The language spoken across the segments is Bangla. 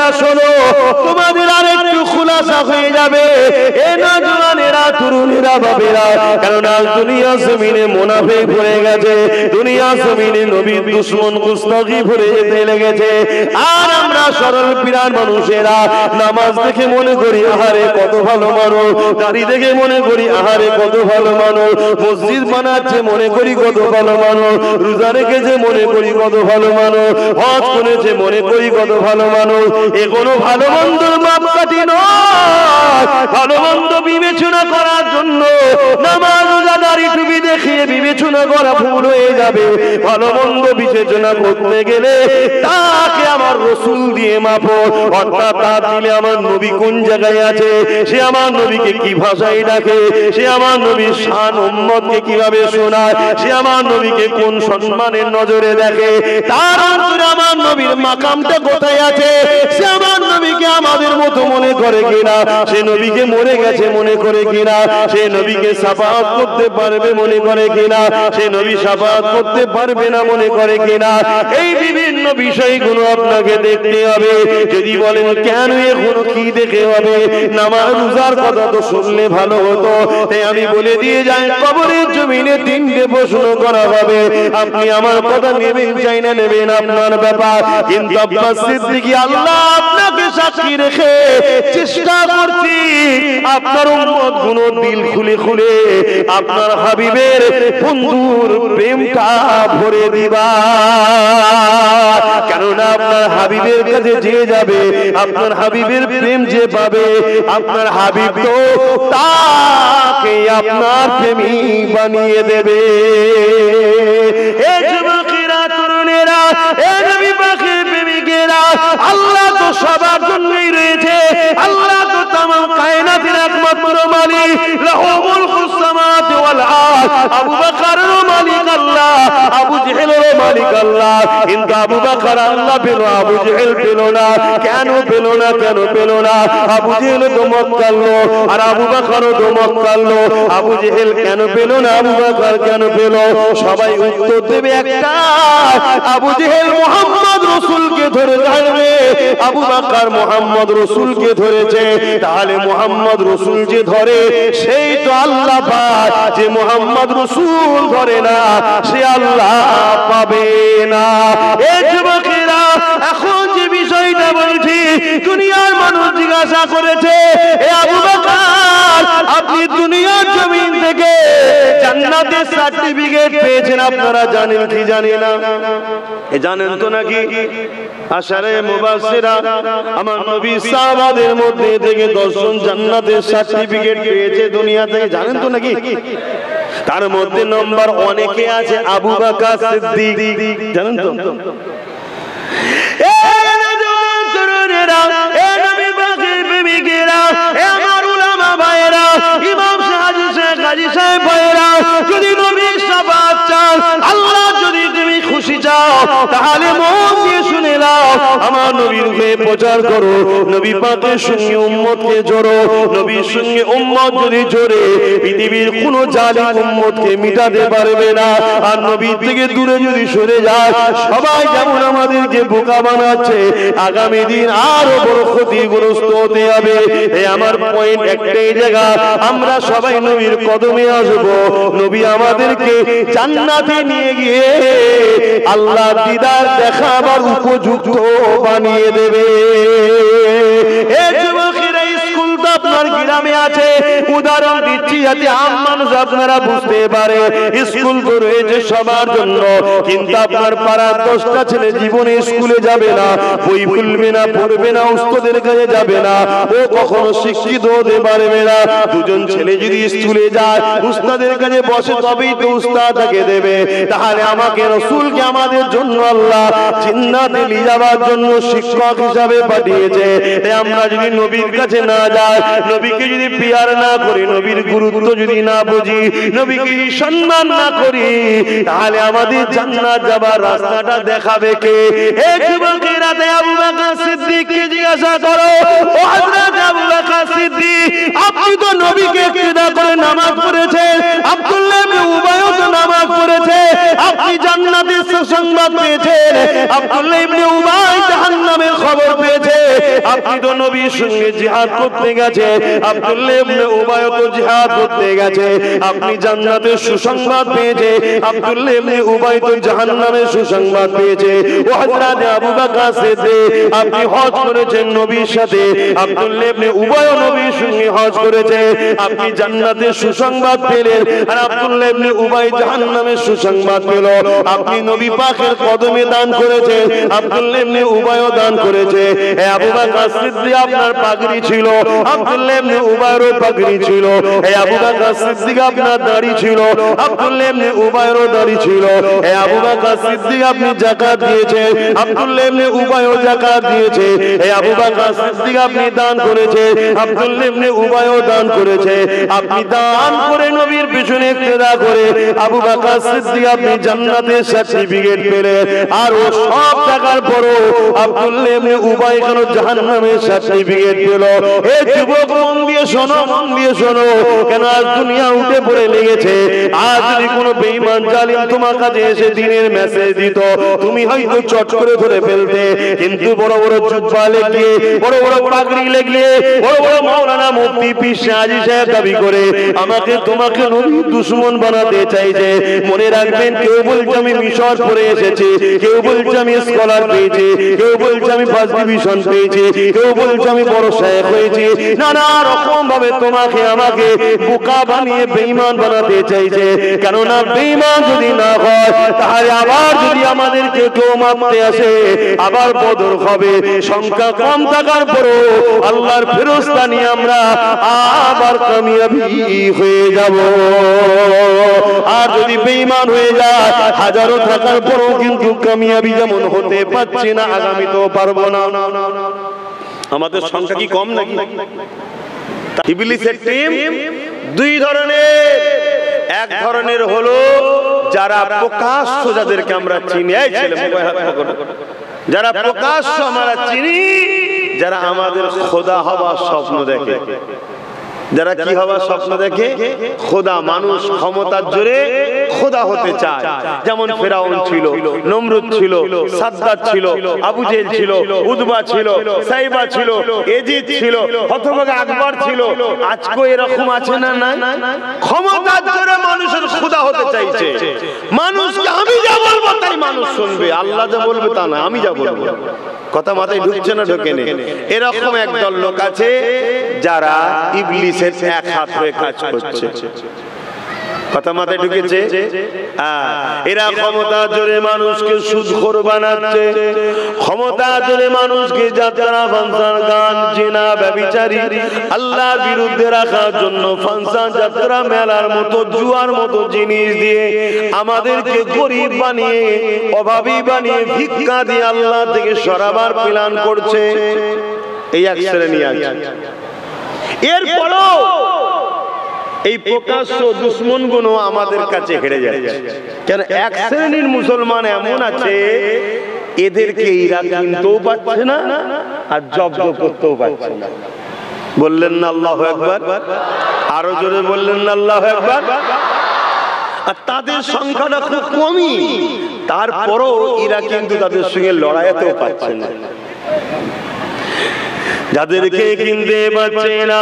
বাবাজিরা শোনো, তোমাদের আরেকটু খুলাসা হয়ে যাবে এ নওজওয়ানেরা, তরুণেরা, বাবেরা। কারণ আজ দুনিয়া জমিনে মুনাফিক ভরে গেছে, দুনিয়া জমিনে নবীর দুশমন গুস্তাখি ভরে যেতে লেগেছে। আর আমরা সরল পিরান মানুষেরা নামাজ দেখে মনে করি আহারে কত ভালো মানুষ, দাড়ি দেখে মনে করি আহারে কত ভালো মানুষ, মসজিদ বানাচ্ছে মনে করি কত ভালো মানুষ, রোজা রেখেছে মনে করি কত ভালো মানুষ, হজ করেছে মনে করি কত ভালো মানুষ। এ কোনো ভালো মন্দর মাপকাঠি নয়। ভালো মন্দ বিবেচনা করার জন্য নামাজ রোজা দাড়ি টুপি দেখিয়ে বিবেচনা করা ভুল হয়ে যাবে। ভালো মন্দ বিবেচনা করতে গেলে তাকে আমার রসুল দিয়ে মাপো, অর্থাৎ তার দিলে আমার নবী কোন জায়গায় আছে, সে আমার নবীকে কি ভাষায় ডাকে, সে আমার নবীর শান উম্মতকে কিভাবে শোনায়, সে আমার নবীকে কোন সম্মানের নজরে দেখে, তার অন্তরে আমার নবীর মাকামটা কোথায় আছে, সে আমার নবীকে আমাদের মতো মনে করে কিনা, সে নবীকে মরে গেছে মনে করে কিনা, সে নবীকে শাফাআত করতে পারবে মনে করে কিনা, সে নবী শাফাআত করতে পারবে না মনে করে কিনা। এই বিভিন্ন বিষয়গুলো আপনাকে দেখতে হবে। যদি বলেন কেন এখনো কি দেখে হবে, নামাজ রোজার কথা তো শুনলে ভালো হতো। তাই আমি বলে দিয়ে যাই, কবরের জমিনে তিনটে প্রশ্ন করা হবে। আপনি আমার কথা নেবেন চাই না নেবেন আপনার ব্যাপার, কিন্তু আব্বাস সিদ্দিকী আল্লাহ আপনাকে সাক্ষী রেখে চেষ্টা করছি আপনার উম্মত গুলো দিল খুলে খুলে আপনার হাবিবের বন্ধুর প্রেমটা ভরে দিবা। কেননা আপনার হাবিবের কাছে যে যাবে, আপনার হাবিবের প্রেম যে পাবে, আপনার হাবিব তো তাকে আপনার প্রেমী বানিয়ে দেবে। এ যুবকেরা, তরুণেরা, এ নবী পাকের প্রেমিকেরা, আল্লাহ তো সবার জন্যই রয়েছে। আল্লাহ তো তামাম কায়নাতের একমাত্র মালিক, লাহু মুলকুস সামাওয়াতি ওয়াল আরদ। আবু বকরের মালিক আল্লাহ, আবু জেহেলের মালিক আল্লাহ। কিন্তু আবু বকর আল্লাহ পেল, আবু জেহেল পেল না। কেন পেল না? কেন পেল না? আবু জেহেল তো মক্কালো আর আবু বকরও তো মক্কালো। আবু জেহেল কেন পেল না? আবু বকর কেন পেল? সবাই উত্তর দেবে একটা, আবু জেহেল মুহাম্মদ রাসূলকে ধরে ধরবে, আবু বকর মুহাম্মদ রাসূলকে ধরেছে। তাহলে মুহাম্মদ রাসূল যে ধরে সেই তো আল্লাহ পায়, যে মুহাম্মদ রাসূল ধরে না সে আল্লাহ পাবে না। এই যুবকেরা, এখন যে বিষয়টা বলছি, দুনিয়ার মানুষ জিজ্ঞাসা করেছে, এ আবু বকর আপনি দুনিয়ার জমিন থেকে জান্নাতের সার্টিফিকেট পেয়েছেন, আপনারা জানেন কি জানেন না? এ জানেন তো নাকি? আশারে মুবাশশিরা আমার নবী সাহাবাদের মধ্যে থেকে 10 জন জান্নাতের সার্টিফিকেট পেয়েছে দুনিয়া থেকে, জানেন তো নাকি? তার মধ্যে নম্বর অনেকে আছে আবু বকর সিদ্দিক, জানেন তো? যদি নবীর শাফাআত চাও, আল্লাহ যদি তুমি খুশি চাও, তাহলে মন দিয়ে শুনে নাও, আমার নবীর হয়ে প্রচার করো, নবী পাকের সঙ্গে উম্মতকে জোড়ো। নবীর সঙ্গে উম্মত যদি জোড়ে, পৃথিবীর কোনো জালিম উম্মতকে মিটাতে পারবে না। আর নবীর থেকে দূরে যদি সরে যায়, সবাই যেমন আমাদেরকে বোকা বানাচ্ছে, আগামী দিন আরো বড় ক্ষতিগ্রস্ত হতে হবে। এই আমার পয়েন্ট একটাই জায়গা, আমরা সবাই নবীর কদমে আসবো, নবী আমাদেরকে জান্নাতে নিয়ে গিয়ে আল্লাহ দিদার দেখাবার উপযুক্ত বানিয়ে দেবে। এই যুবকেরা, স্কুল তো আপনার গ্রামে আছে, উদাহরণ দিচ্ছি যাতে আম মানুষ আপনারা বুঝতে পারে। স্কুল তো রয়েছে সবার জন্য, কিন্তু আপনার পাড়ার 10টা ছেলে জীবনে স্কুলে যাবে না, বই খুলবে না, পড়বে না, উস্তাদের কাছে যাবে না, ও কখনো শিক্ষিত হতে পারবে না। 2জন ছেলে যদি স্কুলে যায়, উস্তাদের কাছে বসে, তবেই তো উস্তাদ তাকে দেবে। তাহলে আমাকে রাসূলকে আমাদের জন্য আল্লাহ জান্নাতে নিয়ে যাওয়ার জন্য শিক্ষক হিসাবে পাঠিয়েছে। তাই আমরা যদি নবীর কাছে না যাই, নবীকে যদি পিয়ার না করি, নবীর গুরুত্ব যদি না বুঝি, নবীকে সম্মান না করি, তাহলে আমাদের জান্নাত যাবার রাস্তাটা দেখাবে কে? এই যুবকেরা, আবু বকর সিদ্দিককে জিজ্ঞাসা করো, ও হযরত আবু বকর সিদ্দিক, আপনি তো নবীকে ইক্তেদা করে নামাজ পড়েছেন, আব্দুল্লাহ ইবনে উবাইও তো নামাজ পড়েছে, আপনি জান্নাতের সংবাদ পেয়েছেন, আব্দুল্লাহ ইবনে উবাই জাহান্নামের খবর পেয়েছে, আপনি তো নবীর সঙ্গে জিহাদ করতে গেছে, আব্দুল্লাহ ইবনে উবাই তো জিহাদ করতে গেছে, আপনি জান্নাতের সুসংবাদ পেয়েছে, আব্দুল্লাহ ইবনে উবাই তো জাহান্নামের সুসংবাদ পেয়েছে। ও হযরত আবু বকর সিদ্দিক, আপনি হজ করেছেন নবীর সাথে, আব্দুল্লাহ ইবনে উবাই নবীর সঙ্গে হজ করেছে, আপনি জান্নাতের সুসংবাদ পেলেন, আর আব্দুল্লাহ ইবনে উবাই জাহান্নামের সুসংবাদ পেল। আপনি নবী পাকের কদমে দান করেছেন, আব্দুল্লাহ ইবনে উবাইও দান করেছে। হে আবু বকর সিদ্দিক, আপনার পাগড়ি ছিল, আব্দুল্লাহ ইবনে উবাইরও পাগড়ি ছিল। হে আবু বকর সিদ্দিক, আপনার দাড়ি ছিল, আব্দুল্লাহ ইবনে উবাইরও দাড়ি ছিল। হে আবু বকর সিদ্দিক, আপনি যাকাত দিয়েছেন, আব্দুল্লাহ ইবনে উবাইও যাকাত দিয়েছে। হে আবু বকর সিদ্দিক, আপনি দান করেছে, আব্দুল্লাহ ইবনে উবাইও দান করেছে। আপনি দান করে নবীর পিছনে ইক্তেদা করে আবু বকর সিদ্দিক আপনি জান্নাতের সার্টিফিকেট পেলেন, আর ও সব টাকার পরও আব্দুল্লাহ ইবনে উবাই কেন জাহান্নামের সার্টিফিকেট পেল? এই যুবক মন দিয়ে শোনো, মন দিয়ে শোনো, কেন আজ দুনিয়া উঠে পড়ে লেগেছে। আজ যদি কোনো বেঈমান জালিম তোমার কাছে এসে দিনের মেসেজ দিত, তুমি হয়তো চট করে ধরে ফেলতে, কিন্তু বড় বড় জুব্বা লাগিয়ে, বড় বড় পাগড়ি লাগিয়ে, বড় বড় মাওলানা মুফতি পীর হাজী সাহেব দাবি করে আমাকে তোমাকে নবীর দুশমন বানাতে চাইছে। মনে রাখবেন, কেউ বলছে আমি মিশর পড়ে এসেছি, কেউ বলছে আমি স্কলার পেয়েছি, কেউ বলছে আমি ফার্স্ট ডিভিশন পেয়েছি, কেউ বলছে আমি বড় শায়েখ হয়েছি। নানা রকম ভাবে তোমাকে আমাকে বোকা বানিয়ে বেঈমান বানাতে চাইছে। কেননা বেঈমান যদি না হয়, তাহলে আবার যদি আমাদেরকে কেউ মারতে আসে, আবার বদর হবে। সংখ্যা কম থাকার পরও আল্লাহর ফেরেশতা নিয়ে আমরা আবার কামিয়াবি হয়ে যাব। আর যদি বেঈমান হয়ে যায়, হাজারো থাকার পরও কিন্তু কামিয়াবি যেমন হতে পারছি না, আগামীতেও পারবো না। আমাদের সংখ্যা কি কম নাকি? ইবলিসের টিম দুই ধরনের। এক ধরনের হলো যারা প্রকাশ্য, যাদেরকে আমরা চিনি, এই ছেলে মোবাইল হাত পকড়ো, যারা প্রকাশ্য আমরা চিনি, যারা আমাদের খোদা হওয়ার স্বপ্ন দেখে। যারা কি হওয়ার স্বপ্ন দেখে? খোদা। মানুষ ক্ষমতার জোরে খোদা হতে চায়। যেমন ফেরাউন ছিল, নমরুদ ছিল, সাদ্দাত ছিল, আবু জেহেল ছিল, উতবা ছিল, সাইবা ছিল, এজিদ ছিল, হতভাগা আকবর ছিল। আজকে এরকম আছে না? নাই। ক্ষমতার জোরে মানুষের খোদা হতে চাইছে। মানুষকে আমি যা বলবো তাই মানুষ শুনবে, আল্লাহ যা বলবে তা না, আমি যা বলবো। কথা মাথায় ঢুকছে না? ঢোকেনি? এরকম একদল লোক আছে যারা ইবলিসের এক হাত হয়ে কাজ করছে। কথা মাথায় ঢুকেছে? এরা ক্ষমতা জোরে মানুষকে সুদখোর বানাচ্ছে, ক্ষমতা জোরে মানুষকে যাত্রা, ফাংশন, গান, জিনা, ব্যভিচারী, আল্লাহর বিরুদ্ধে রাখার জন্য ফাংশন, যাত্রা, মেলার মতো, জুয়ার মতো জিনিস দিয়ে আমাদেরকে গরিব বানিয়ে, অভাবী বানিয়ে, ভিক্ষা দিয়ে আল্লাহ থেকে সরাবার প্ল্যান করছে। এই এক শ্রেণী আছে। এরপরও এই প্রকাশ্য দুশ্মন গুলো আমাদের কাছে হেরে যাচ্ছে। কেন? এক শ্রেণীর মুসলমান এমন আছে, এদেরকে এরা কিনতেও পারছে না আর জব্দ করতেও পারছে না। বললেন না আল্লাহু আকবার? আরো জোরে বললেন না আল্লাহু আকবার? আর তাদের সংখ্যাটা খুব কমই, তারপরও এরা কিন্তু তাদের সঙ্গে লড়াইতেও পারছে না। যাদেরকে কিনতে পারছে না,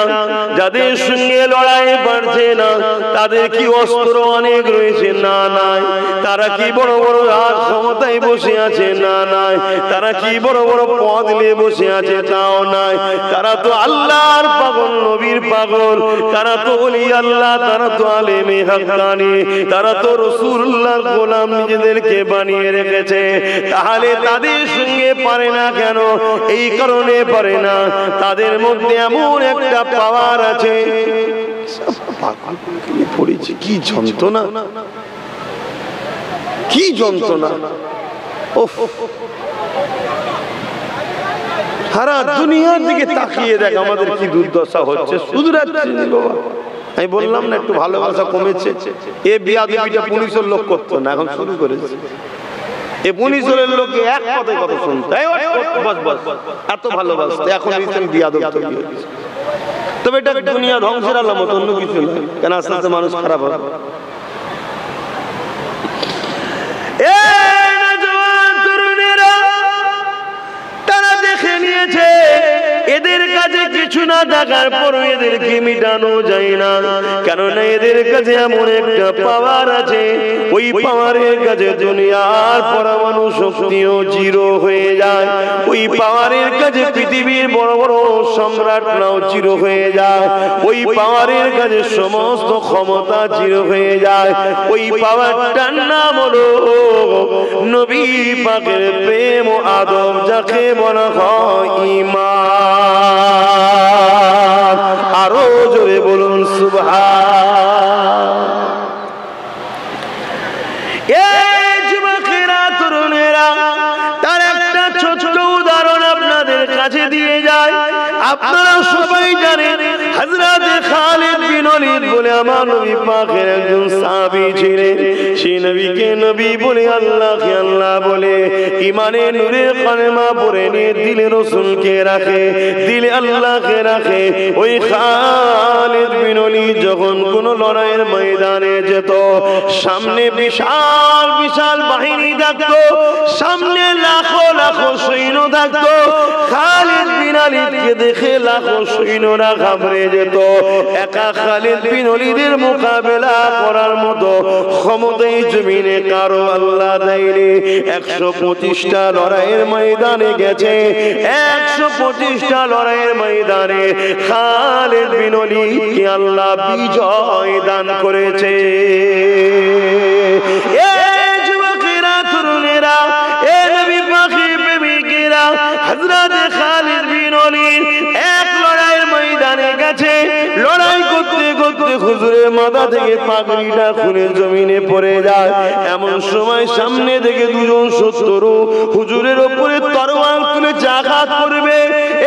যাদের সঙ্গে লড়াই পারছে না, তাদের কি অস্ত্র অনেক রয়েছে? না নাই। তারা কি বড় বড় রাজ ক্ষমতায় বসে আছে? না নাই। তারা কি বড় বড় পদ নিয়ে বসে আছে? তাও নাই। তারা তো আল্লাহর পাগল, নবীর পাগল, তারা তো ওলি আল্লাহ, তারা তো আলেমে হাক্কানি, তারা তো রাসূলুল্লাহর গোলাম নিজেদেরকে বানিয়ে রেখেছে। তাহলে তাদের সঙ্গে পারে না কেন? এই কারণে পারে না, তাদের মধ্যে এমন একটা পাওয়ার আছে। কি যন্ত্রণা, কি যন্ত্রণা! সারা দুনিয়ার দিকে তাকিয়ে দেখ আমাদের কি দুর্দশা হচ্ছে। আমি বললাম না একটু ভালোবাসা কমেছে। এ বিয়াদবিটা পুলিশের লোক করতো না, এখন শুরু করেছে। এ পুলিশের লোকে এক কথায় কথা শুনতো, এত ভালোবাসতো, এখন বিয়াদব তৈরি হয়েছে। তবে এটা দুনিয়া ধ্বংসের আলামত, অন্য কিছু না। কেন? আস্তে আস্তে মানুষ খারাপ হবে। তারা দেখে নিয়েছে না থাকার পরও এদেরকে মিটানো যায় না, কারণ এদের কাছে এমন একটা পাওয়ার আছে, ওই পাওয়ারের কাছে দুনিয়ার পরমাণু শক্তিও জিরো হয়ে যায়, ওই পাওয়ারের কাছে পৃথিবীর বড় বড় সম্রাটরাও জিরো হয়ে যায়, ওই পাওয়ারের কাছে সমস্ত ক্ষমতা জিরো হয়ে যায়। ওই পাওয়ারটার নাম হলো নবী পাকের প্রেম ও আদব, যাকে বলা হয় ঈমান। আরো জোরে বলুন সুবহান। এই যুবকেরা, তরুণেরা, তার একটা ছোট উদাহরণ আপনাদের কাছে দিয়ে যায়। আপনারা সবাই জানেন হযরত খালিদ বিন ওলীদ বলে আমার নবী পাকের একজন সাহাবী ছিলেন। সেই নবীকে নবী বলে, আল্লাহকে আল্লাহ বলে, ঈমানের নূরে কালেমা পড়ে নিয়ে দিলে রাসূলকে রাখে, দিলে আল্লাহকে রাখে। ওই খালিদ বিন ওলীদ যখন কোন লড়াইয়ের ময়দানে যেত, সামনে বিশাল বিশাল বাহিনী থাকতো, সামনে লাখো লাখো সৈন্য থাকতো। খালিদ বিন ওলীদকে দেখে লাখো সৈন্যরা ঘাবড়ে যেত। একা খালিদ বিন ওলীদের মোকাবেলা করার মতো ক্ষমতাই জমিনে কারো আল্লাহ দেয়নি। 125টা লড়াইয়ের ময়দানে গেছে, 125টা লড়াইয়ের ময়দানে খালিদ বিন ওলীদকে আল্লাহ বিজয় দান করেছে। এই যুবকেরা, তরুণেরা, এই নবী পাকের প্রেমিকেরা, হযরত খালিদ বিন ওলীদ এক লড়াইয়ের ময়দানে গেছে। লড়াই করতে করতে হুজুরের মাথা থেকে পাগড়িটা খুলে জমিনে পড়ে যায়। এমন সময় সামনে থেকে দুজন শত্রু হুজুরের উপরে তরোয়াল তুলে আঘাত করবে।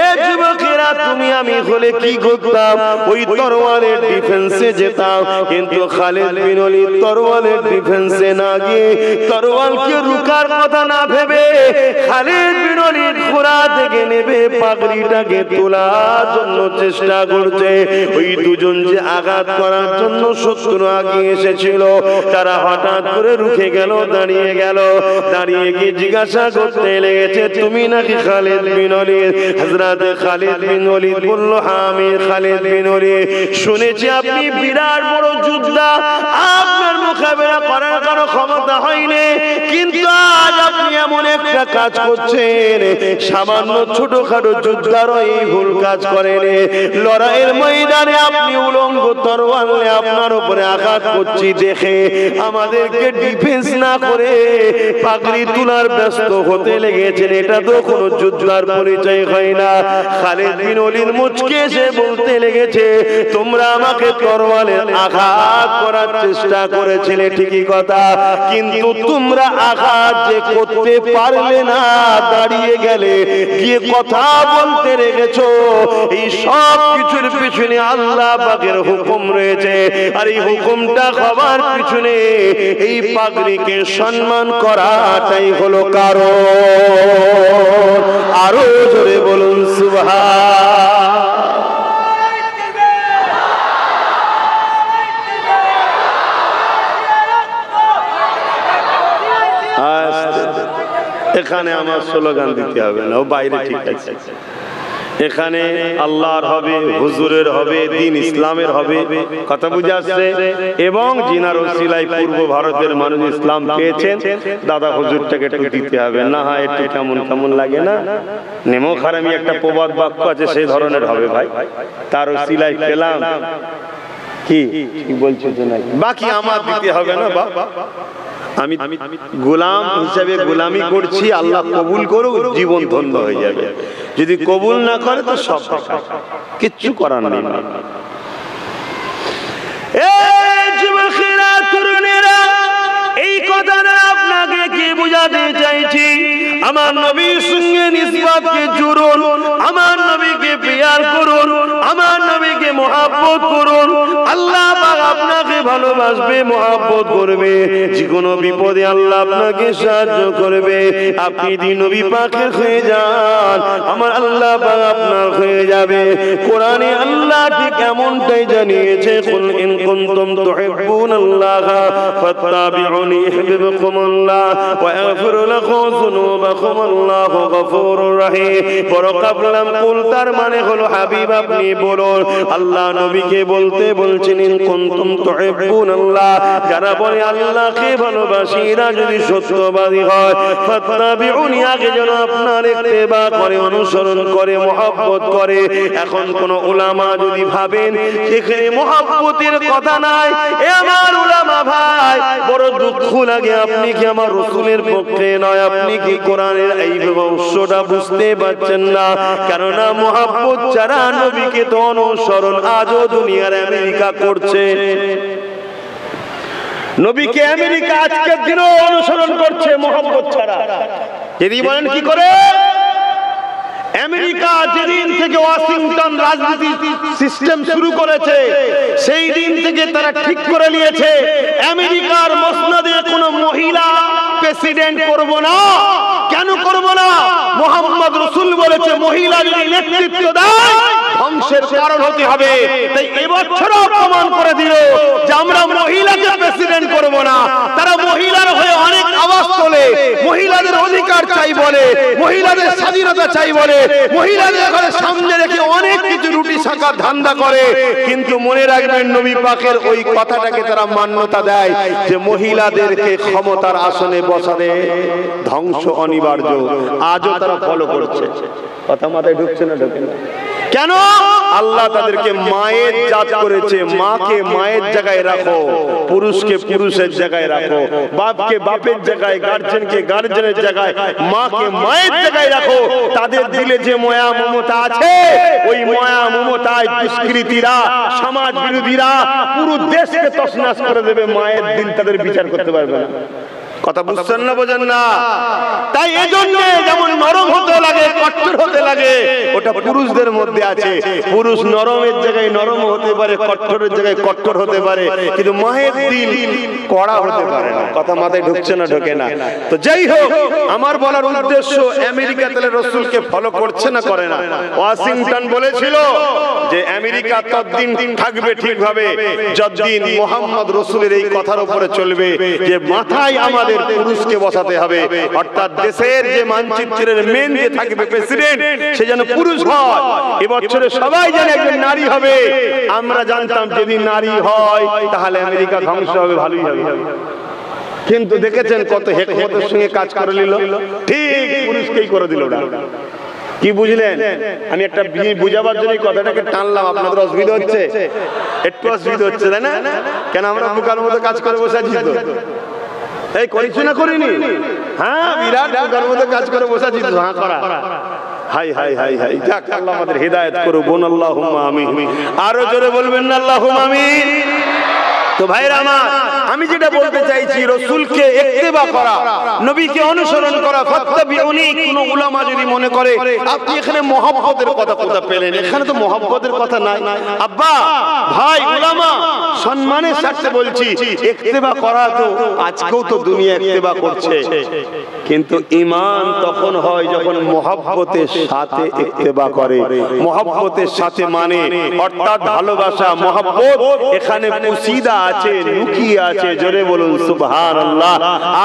এ যুবকেরা, তুমি আমি হলে কি করতাম? ওই তরোয়ালের ডিফেন্সে যেতাম, কিন্তু খালিদ বিন ওলীদ তরোয়ালের ডিফেন্সে না গিয়ে, তরোয়ালকে রুকার কথা না ভেবে, খালিদ বিন ওলীদ ঘোড়া থেকে নেবে পাগড়িটাকে তোলার জন্য চেষ্টা করছে। ওই দুজন যে আঘাত করার জন্য শত্রু আগে এসেছিল, তারা হঠাৎ করে রুখে গেল, দাঁড়িয়ে গেল। দাঁড়িয়ে গিয়ে জিজ্ঞাসা করতে লেগেছে, তুমি নাকি খালিদ বিন ওলীদ? হযরত খালিদ বিন ওলীদ বলল, হ্যাঁ আমি খালিদ বিন ওলীদ। শুনেছি আপনি বিরাট বড় যোদ্ধা, আপনার মোকাবেলা করার কারো ক্ষমতা হয়নি, কিন্তু আজ আপনি এমন একটা কাজ করছেন, সামান্য ছোটখাটো যোদ্ধারও এই ভুল কাজ করেন। লড়াইয়ের ময়দানে আপনি উলঙ্গ তরোয়াল নিয়ে আপনার উপরে আঘাত করছি দেখে আমাদেরকে ডিফেন্স না করে পাগড়ি তোলার ব্যস্ত হতে লেগেছেন, এটা তো কোনো যোদ্ধার পরিচয় হয় না। খালিদ বিন ওলীদ মুচকে এসে বলতে লেগেছে, তোমরা আমাকে তরোয়ালে আঘাত করার চেষ্টা করেছিলে ঠিকই কথা, কিন্তু তোমরা আঘাত যে করতে পারলে না, দাঁড়িয়ে গেলে, গিয়ে কথা বলতে লেগেছো। এই সব কিছুর পিছনে আল্লাহ পাকের হুকুম রয়েছে, আর এই হুকুমটা হবার পিছনে এই পাগড়িকে সম্মান করাটাই হলো কারণ। আরো জোরে বলুন সুবহান। এখানে আমার স্লোগান দিতে হবে না, ও বাইরে ঠিক আছে। এখানে আল্লাহর হবে, হুজুরের হবে, দ্বীন ইসলামের হবে, কথা বুঝে আসছে। এবং জিনার ওসিলায় পূর্ব ভারতের মানুষ ইসলাম পেয়েছেন, দাদা হুজুরটাকে একটু দিতে হবে না। হয় একটু কেমন কেমন লাগে না? নেমো খারামি একটা প্রবাদ বাক্য আছে, সেই ধরনের হবে ভাই। তার ওসিলায় পেলাম কি বলছো যে নাই, বাকি আমার দিতে হবে না। বাবা আমি গোলাম হিসাবে গোলামি করছি, আল্লাহ কবুল করুক, জীবন ধন্য হয়ে যাবে। যদি কবুল না করে তো সব কিচ্ছু করার নেই। যুবকেরা, তরুণেরা, এই কথাটা আপনাকে কি বুঝাতে চাইছি? আমার নবীর সঙ্গে নিসবতকে জুড়ুন, আমার নবীকে প্যার করুন, আমার নবীকে মহব্বত করুন। আল্লাহ পাক আপনাকে ভালোবাসবে, মহব্বত করবে, যে কোনো বিপদে আল্লাহ আপনাকে সাহায্য করবে। আপনি যদি নবী পাকের হয়ে যান, আমার আল্লাহ পাক আপনার হয়ে যাবে। কোরআনে আল্লাহ ঠিক এমনটাই জানিয়েছে, কুল ইন কুনতুম তুহিব্বুনাল্লাহা ফাত্তাবিউনি ইউহিব্বুকুমুল্লাহ ওয়া ইয়াগফির লাকুম যুনুবাকুম আল্লাহু গফুরুর রহিম। বড় কাবলাম কুল তার মানে হলো হাবিব আপনি বলুন। আল্লাহ নবীকে বলতে বলছেন ইন কুনতুম তুহিব্বুনাল্লাহ, যারা বলে আল্লাহকে ভালোবাসি, এরা যদি সত্যবাদী হয়, ফাত্তাবিউনি, আগে যেন আপনার ইত্তেবা করে, অনুসরণ করে, মহব্বত করে। এখন কোন উলামা যদি ভাবেন এখানে মহব্বতের কথা নাই, এ আমার উলামা ভাই বড় দুঃখ লাগে। আপনি কি আমার রাসূলের পক্ষে নয়? আপনি কি কোরআনের এই অংশটা বুঝতে পারছেন না? কেননা মহব্বত ছাড়া নবীকে তো অনুসরণ আজও দুনিয়ার আমেরিকা করছে। নবীকে আমেরিকা আজকের দিনও অনুসরণ করছে মহব্বত ছাড়া। যদি বলেন কি করে? আমেরিকা যেদিন থেকে ওয়াশিংটন রাজনীতি সিস্টেম শুরু করেছে, সেই দিন থেকে তারা ঠিক করে নিয়েছে আমেরিকার মসনদে কোনো মহিলা প্রেসিডেন্ট করব না। কেন করব না? মুহাম্মদ রাসূল বলেছে মহিলা যদি নেতৃত্ব দেয় ধ্বংসের কারণ হতে হবে। তাই এবছরও প্রমাণ করে দিল যে আমরা মহিলাকে প্রেসিডেন্ট করব না। তারা মহিলার হয়ে অনেক আওয়াজ তোলে, মহিলাদের অধিকার চাই বলে, মহিলাদের স্বাধীনতা চাই বলে, মহিলাদের ঘরে সামনে রেখে অনেক কিছু রুটি শাঁখার ধান্দা করে। কিন্তু মনে রাখবেন নবী পাকের ওই কথাটাকে তারা মান্যতা দেয় যে মহিলাদেরকে ক্ষমতার আসনে বসালে ধ্বংস অনিবার্য। আজও তারা ফলো করছে। কথা মাথায় ঢুকছে না? ঢুকে না কেন? আল্লাহ তাদেরকে মায়ের জাত করেছে। মাকে মায়ের জায়গায় রাখো, পুরুষকে পুরুষের জায়গায় রাখো, বাপকে বাপের জায়গায়, গার্জেনকে গার্জেনের জায়গায়, মাকে মায়ের জায়গায় রাখো। তাদের দিলে যে মায়া মমতা আছে, ওই মায়া মমতায় দুষ্কৃতীরা, সমাজ বিরোধীরা পুরো দেশকে তছনছ করে দেবে। মায়ের দিল তাদের বিচার করতে পারবে না। কথা বুঝছেন না? বোঝেন না? তাই এজন্য যেমন নরম হতে লাগে, কঠোর হতে লাগে, ওটা পুরুষদের মধ্যে আছে। পুরুষ নরমের জায়গায় নরম হতে পারে, কঠোরের জায়গায় কঠোর হতে পারে, কিন্তু মায়ের দিল কড়া হতে পারে না। কথা মাথায় ঢুকছে না? ঢোকে না? তো যাই হোক, আমার বলার উদ্দেশ্য আমেরিকা তাহলে রাসূলকে ফলো করছে না, করে না? ওয়াশিংটন বলেছিল যে আমেরিকা ততদিন থাকবে ঠিকভাবে যতদিন মুহাম্মদ রাসূলের এই কথার উপরে চলবে যে মাথায় আমাদের পুরুষকে বসাতে হবে। অর্থাৎ দেশের যে মানচিত্রের মেন যে থাকবে প্রেসিডেন্ট, সে যেন পুরুষ হয়। এবছরে সবাই জানে একজন নারী হবে। আমরা জানতাম যদি নারী হয় তাহলে আমেরিকা ধ্বংস হবে, ভালোই হবে। কিন্তু দেখেছেন কত হিকমতের সঙ্গে কাজ করে নিল, ঠিক পুরুষকেই করে দিল না। কি বুঝলেন? আমি একটা বুঝাবার জন্য কথাটাকে টানলাম। আপনাদের অসুবিধা হচ্ছে? একটু অসুবিধা হচ্ছে, তাই না? কেন আমরা বোকার মতো কাজ করে বসে আছি তো? এই করেছি না করিনি? হ্যাঁ, বিরাট বোকার মতো কাজ করে বসে আছি তো। হ্যাঁ করা। হাই হাই হাই হাই, যাক আল্লাহ আমাদের হেদায়েত করুন। বোন আল্লাহুম্মা আমিন। আরো জোরে বলবেন না আল্লাহুম্মা আমিন। তো ভাইরা আমার, আমি যেটা বলতে চাইছি, রাসূলকে ইত্তেবা করা, নবীকে অনুসরণ করা, ফাত্তাবিউনি। কোন উলামা যদি মনে করে আপনি এখানে মহব্বতের কথা কোথা পেলেন, এখানে তো মহব্বতের কথা নাই। আব্বা ভাই উলামা, সম্মানের সাথে বলছি, ইত্তেবা করা তো আজকেও তো দুনিয়া ইত্তেবা করছে, কিন্তু ঈমান তখন হয় যখন মহব্বতের সাথে ইত্তেবা করে। মহব্বতের সাথে মানে অর্থাৎ ভালোবাসা, মহব্বত এখানে পুশিদা আছে, লুকিয়ে আছে। জোরে বলুন সুবহানাল্লাহ,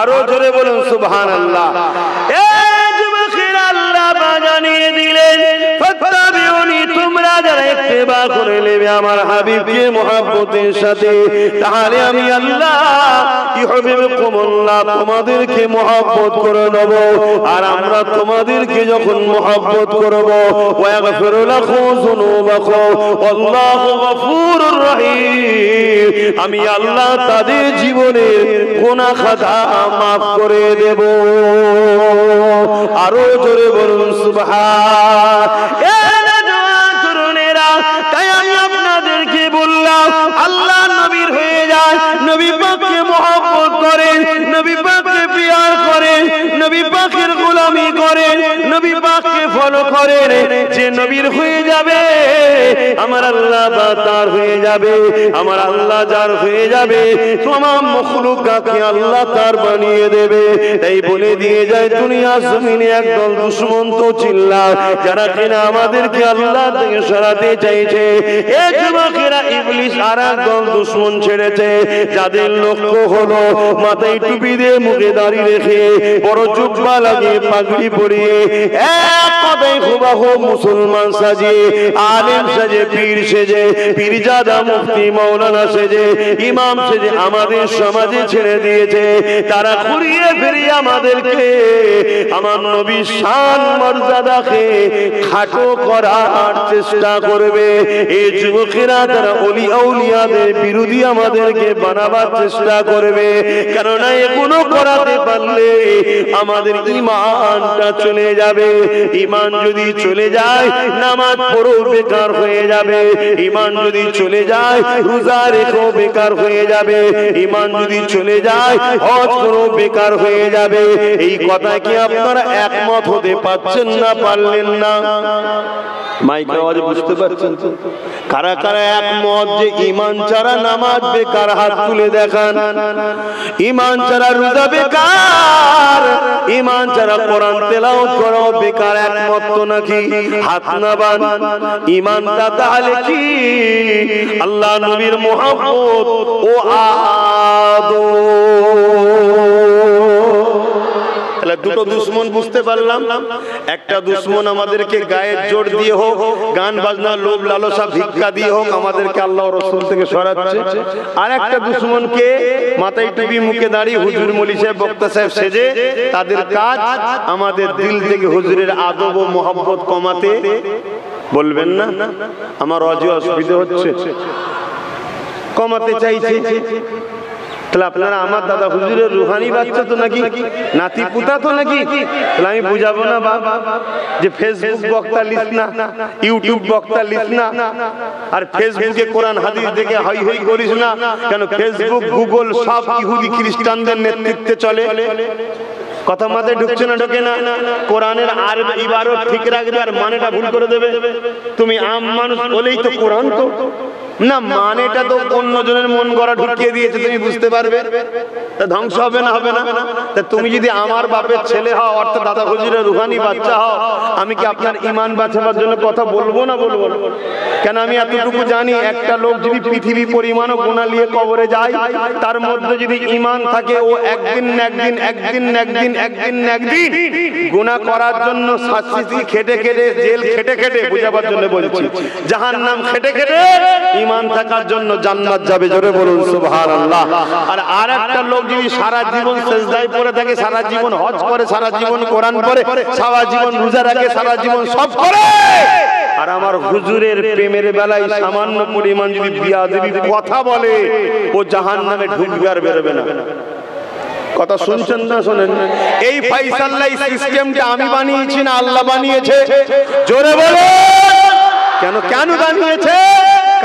আরো জোরে বলুন সুবহানাল্লাহ। এই যুবকেরা আল্লাহ জানিয়ে দিলেন ফাত্তাবিউনি, তোমরা যারা ইত্তেবা করে নেবে আমার হাবিবকে মহব্বতের সাথে, তাহলে আমি আল্লাহ ইউহিব্বুকুমুল্লাহ, তোমাদেরকে মহব্বত করে নেব। আর আমরা তোমাদেরকে যখন মহব্বত করব, ওয়া ইয়াগফিরু লাকুম যুনুবাকুম আল্লাহু গফুরুর রহিম, আমি আল্লাহ তাদের জীবনের গুনাহ খাতা মাফ করে দেব। আরো জোরে বলুন সুবহান। তাই আমি আপনাদেরকে বললাম, আল্লাহ নবীর হয়ে যায়, নবী পাককে মহব্বত করেন, নবী পাককে প্রিয় করেন, নবী পাকের গোলামি করেন, নবী পাককে ফলো করেন, যে নবীর হয়ে যাবে আমার আল্লাহ তার হয়ে যাবে, আমার আল্লাহ যার হয়ে যাবে तमाम মখলুকাতকে আল্লাহ তার বানিয়ে দেবে। তাই বলে দিয়ে যায় দুনিয়া জমিনে একদল দুশমন তো চিল্লায় যারা কিনা আমাদেরকে আল্লাহ থেকে সরাতে চাইছে। এ যুবকেরা ইবলিস আর একদল দুশমন ছেড়েছে যাদের লক্ষ্য হলো মাথায় টুপি দিয়ে মুখে দাড়ি রেখে বড় জুব্বা লাগিয়ে পাগড়ি পরিয়ে এক কথায় হুবাহু মুসলমান সাজিয়ে আলেম সাজে পীর সেজে পীরজাদা মুফতি মাওলানা সেজে ইমাম সেজে আমাদের সমাজে ছেড়ে দিয়েছে। তারা ঘুরিয়ে ফিরিয়ে আমাদেরকে আমার নবীর শান মর্যাদাকে খাটো করার চেষ্টা করবে। এই যুবকেরা তারা ওলি আউলিয়াদের বিরোধী আমাদেরকে বানাবার চেষ্টা করবে, কেননা এগুলো করাতে পারলে আমাদের ঈমানটা চলে যাবে। ঈমান যদি চলে যায় নামাজ পড়ো বেকার হয়ে যাবে, ঈমান যদি চলে যায় রোজা রেখো বেকার হয়ে যাবে, ঈমান যদি চলে যায় হজ করো বেকার হয়ে যাবে। এই কথা কি আপনারা একমত হতে পারছেন না পারলেন না? মাইকে আওয়াজ বুঝতে পারছেন তো? কারা কারা একমত যে ঈমান ছাড়া নামাজ বেকার? হাত তুলে দেখান। ঈমান ছাড়া রোজা বেকার, ঈমান ছাড়া কোরআন তেলাওয়াত করা বেকার, একমত তো নাকি? হাত নামান। ঈমানটা তাহলে কি? আল্লাহ নবীর মুহাব্বত ও আদো। তাহলে দুটো দুশ্মন বুঝতে পারলাম। একটা দুশ্মন আমাদেরকে গায়ের জোর দিয়ে হোক, গান বাজনা লোভ লালসা ভিক্ষা দিয়ে হোক আমাদেরকে আল্লাহ রাসূল থেকে সরাচ্ছে। আর একটা দুশ্মনকে মাথায় টুপি মুখে দাঁড়িয়ে হুজুর মৌলী সাহেব বক্তা সাহেব সেজে তাদের কাজ আমাদের দিল থেকে হুজুরের আদব ও মহব্বত কমাতে। বলবেন না আমার অজে অসুবিধা হচ্ছে, কমাতে চাইছে। তাহলে আপনারা আমার দাদা হুজুরের রুহানি বাচ্চা তো নাকি, নাতি পুতা তো নাকি? তাহলে আমি বুঝাবো না বাবা যে ফেসবুক বক্তা লিস না, ইউটিউব বক্তা লিস না, আর ফেসবুকে কোরআন হাদিস দেখে হই হই করিস না। কেন ফেসবুক গুগল সব ইহুদি খ্রিস্টানদের নেতৃত্বে চলে। কথা মাথায় ঢুকছে না ঢোকে না? কোরআনের আরবি ইবারত ঠিক রাখবে আর মানেটা ভুল করে দেবে। তুমি আম মানুষ বলেই তো কোরআন তো না, মানেটা তো অন্যজনের মন গড়া ঢুকিয়ে দিয়েছে, তুমি বুঝতে পারবে তা ধ্বংস হবে না? হবে না? তা তুমি যদি আমার বাপের ছেলে হও অর্থাৎ দাদা হুজুরের রুহানি বাচ্চা হও, আমি কি আপনার ঈমান বাঁচাবার জন্য কথা বলবো না? বলবো না। কেন আমি এতটুকু জানি, একটা লোক যদি পৃথিবী পরিমাণও গুনাহ নিয়ে কবরে যায়, তার মধ্যে যদি ঈমান থাকে ও একদিন গুনাহ করার জন্য শাস্তি খেটে খেটে জেল খেটে খেটে বুঝাবার জন্য বলছি, জাহান্নাম খেটে খেটে ঈমান থাকার জন্য জান্নাত যাবে। জোরে বলুন সুবহানাল্লাহ। আর আরেকটা লোক যদি সারা জীবন সিজদায় পড়ে থাকে, সারা জীবন হজ করে, সারা জীবন কোরআন পড়ে, সারা জীবন রোজা রাখে, সারা জীবন সব করে, আর আমার হুজুরের প্রেমের বেলায় সামান্য পরিমাণ যদি বিয়াদবি কথা বলে, ও জাহান্নামে ঢুকবে আর বেরোবে না। কথা শুনছেন না শোনেন? এই ফাইসাল্লাহ সিস্টেমটা আমি বানিয়েছি না আল্লাহ বানিয়েছে? জোরে বলো। কেন কেন বানিয়েছে?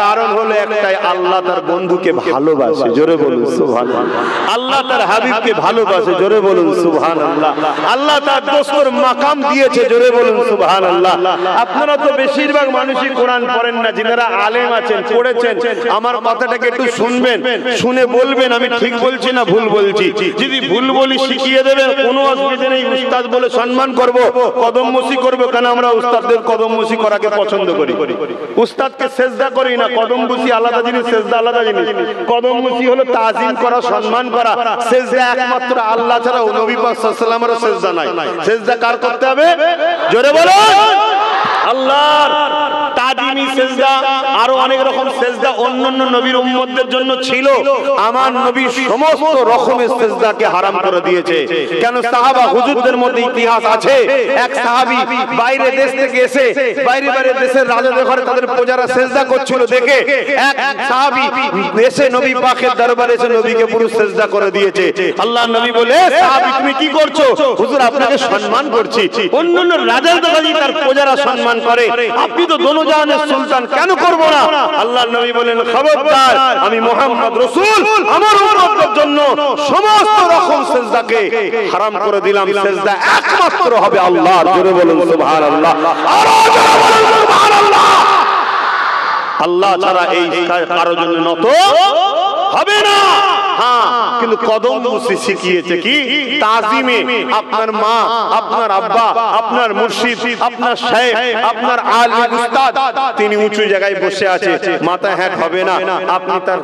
কারণ হলো একটাই, আল্লাহ তার বন্ধুকে ভালোবাসে। জোরে বলুন সুবহানাল্লাহ। আল্লাহ তার হাবিবকে ভালোবাসে। জোরে বলুন সুবহানাল্লাহ। আল্লাহ তার দোস্তর মাকাম দিয়েছে। জোরে বলুন সুবহানাল্লাহ। আপনারা তো বেশিরভাগ মানুষই কোরআন পড়েন না, যারা আলেম আছেন পড়েছেন, আমার কথাটাকে একটু শুনবেন, শুনে বলবেন আমি ঠিক বলছি না ভুল বলছি। যদি ভুল বলি শিখিয়ে দেবেন, কোনো অসুবিধা নেই। উস্তাদ বলে সম্মান করব, কদমমসি করব, কেন আমরা উস্তাদদের কদমমসি করাকে পছন্দ করি। উস্তাদকে সেজদা করি না, কদমবুসি আলাদা জিনিস, সেজদা আলাদা জিনিস। কদমবুসি হলো তাজিম করা, সম্মান করা। সেজদা একমাত্র আল্লাহ ছাড়া নবী পাক সাল্লাল্লাহু আলাইহি ওয়াসাল্লামের সেজদা নাই। সেজদা কার করতে হবে? জোরে বলো। আল্লাহর। তাজিমি সেজদা, আরো অনেক রকম সেজদা অন্যান্য নবীর উম্মতদের জন্য ছিল। আমার নবী সমস্ত রকমের সেজদাকে হারাম করে দিয়েছে। কেন? সাহাবা হুজুরদের মধ্যে ইতিহাস আছে, এক সাহাবী বাইরে দেশ থেকে এসে বাইরে বাইরে দেশের রাজাদের ঘরে তাদের প্রজারা সেজদা করছিল দেখে এক সাহাবী এসে নবী পাকের দরবারে এসে নবীকে পুরো সেজদা করে দিয়েছে। আল্লাহর নবী বলে, সাহাবী তুমি কি করছো? হুজুর আপনাকে সম্মান করছি। অন্যান্য রাজাদের কাছে তার প্রজারা সম্মান করে, আপনি তো দোনো জাহানের সুলতান কেন করব না? আল্লাহর নবী বলেন খবরদার, আমি মুহাম্মদ রাসূল আমার উম্মতের জন্য সমস্ত রকম সিজদাকে হারাম করে দিলাম। সিজদা একমাত্র হবে আল্লাহর। জোরে বলুন সুবহানাল্লাহ, আরো জোরে বলুন সুবহানাল্লাহ। আল্লাহ ছাড়া এই কারো জন্য নত হবে না। হ্যাঁ, কিন্তু কদম বুঝতে শিখিয়েছে কি? তাজিমে আপনার মা, আপনার আব্বা, আপনার মুর্শিদ, আপনার শেখ, আপনার আলিম উস্তাদ তিনি উঁচু জায়গায় বসে আছে, মাথা হ্যাট হবে না, আপনি তার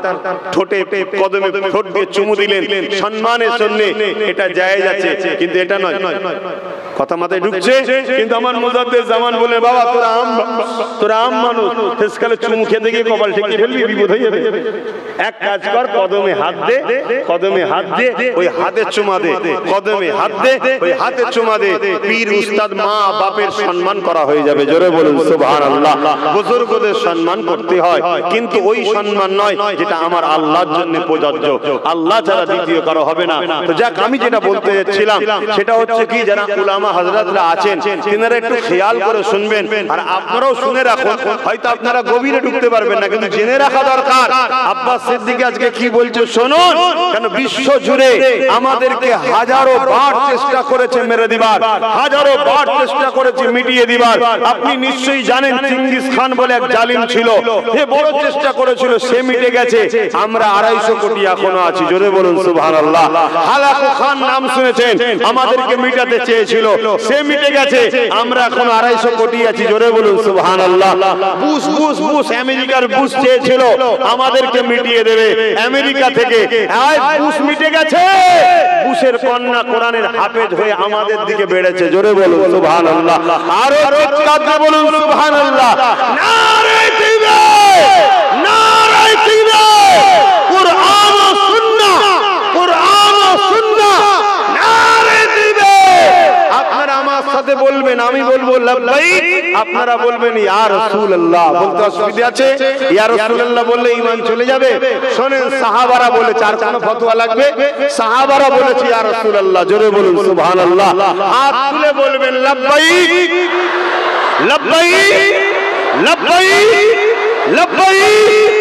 ঠোঁটে কদমে ঠোঁট দিয়ে চুমু দিলেন সম্মানের জন্য, এটা জায়েজ আছে। কিন্তু এটা নয়। কথা মাথায় ঢুকছে? কিন্তু আমার মুজাদ্দিদ জামান বলে, বাবা তোরা আম মানুষ, শেষকালে চুমু খেতে গিয়ে কপাল ঠেকিয়ে ফেলবি, বিপদ হয়ে যাবে। এক কাজ কর, কদমে হাত দে, কদমে হাত দে, ওই হাতে চুমা দে, কদমে হাত দে, ওই হাতে চুমা দে। পীর উস্তাদ মা বাপের সম্মান করা হয়ে যাবে। জোরে বলুন সুবহানাল্লাহ। বুজুর্গদের সম্মান করতে হয়, কিন্তু ওই সম্মান নয় যেটা আমার আল্লাহর জন্য প্রযোজ্য। আল্লাহ ছাড়া দ্বিতীয় কারো হবে না। তো যাক, আমি যেটা বলতে যাচ্ছিলাম সেটা হচ্ছে কি, যারা উলামা হযরতরা আছেন তিনারা একটু খেয়াল করে শুনবেন, আর আপনারাও শুনে রাখুন। হয়তো আপনারা গভীরে ঢুকতে পারবেন না, কিন্তু জেনে রাখা দরকার। আব্বাস সিদ্দিক আজকে কি বলছে শুনুন। কেন বিশ্ব জুড়ে আমাদেরকে হাজারো বার চেষ্টা করেছে মেরে দিবার, হাজারো বার চেষ্টা করেছে মিটিয়ে দিবার। আপনি নিশ্চয়ই জানেন চেঙ্গিস খান বলে এক জালিম ছিল, সে বড় চেষ্টা করেছিল, সে মিটে গেছে। আমরা 250 কোটি এখনো আছি। জোরে বলুন সুবহানাল্লাহ। হালাকু খান নাম শুনেছেন, আমাদেরকে মিটাতে চেয়েছিল, সে মিটে গেছে। আমরা এখন 250 কোটি আছি। জোরে বলুন সুবহানাল্লাহ। বুশ আমেরিকার বুশ চেয়েছিল আমাদেরকে মিটিয়ে দেবে আমেরিকা থেকে, বুশ মিটে গেছে। বুশের কন্যা কোরআনের হাফেজ হয়ে আমাদের দিকে বেড়েছে। জোরে বলুন সুবহানাল্লাহ। আরো চিৎকার বলুন সুবহানাল্লাহ। নারে তাকবীর, নারে তাকবীর। কুরআন ও সুন্নাহ, কুরআন ও সুন্নাহ, নারে তাকবীর। আপনারা আমার সাথে বলবেন, আমি বলবো লাব্বাইক, আপনারা বলবেন ইয়া রাসূলুল্লাহ। বলতে অসুবিধা আছে? ইয়া রাসূলুল্লাহ বললে ঈমান চলে যাবে? শুনেন, সাহাবারা বলেছে, আর কোন ফতোয়া লাগবে? সাহাবারা বলেছে ইয়া রাসূলুল্লাহ। জোরে বলুন সুবহানাল্লাহ। হাত তুলে বলবেন লাব্বাইক, লাব্বাইক, লাব্বাইক, লাব্বাইক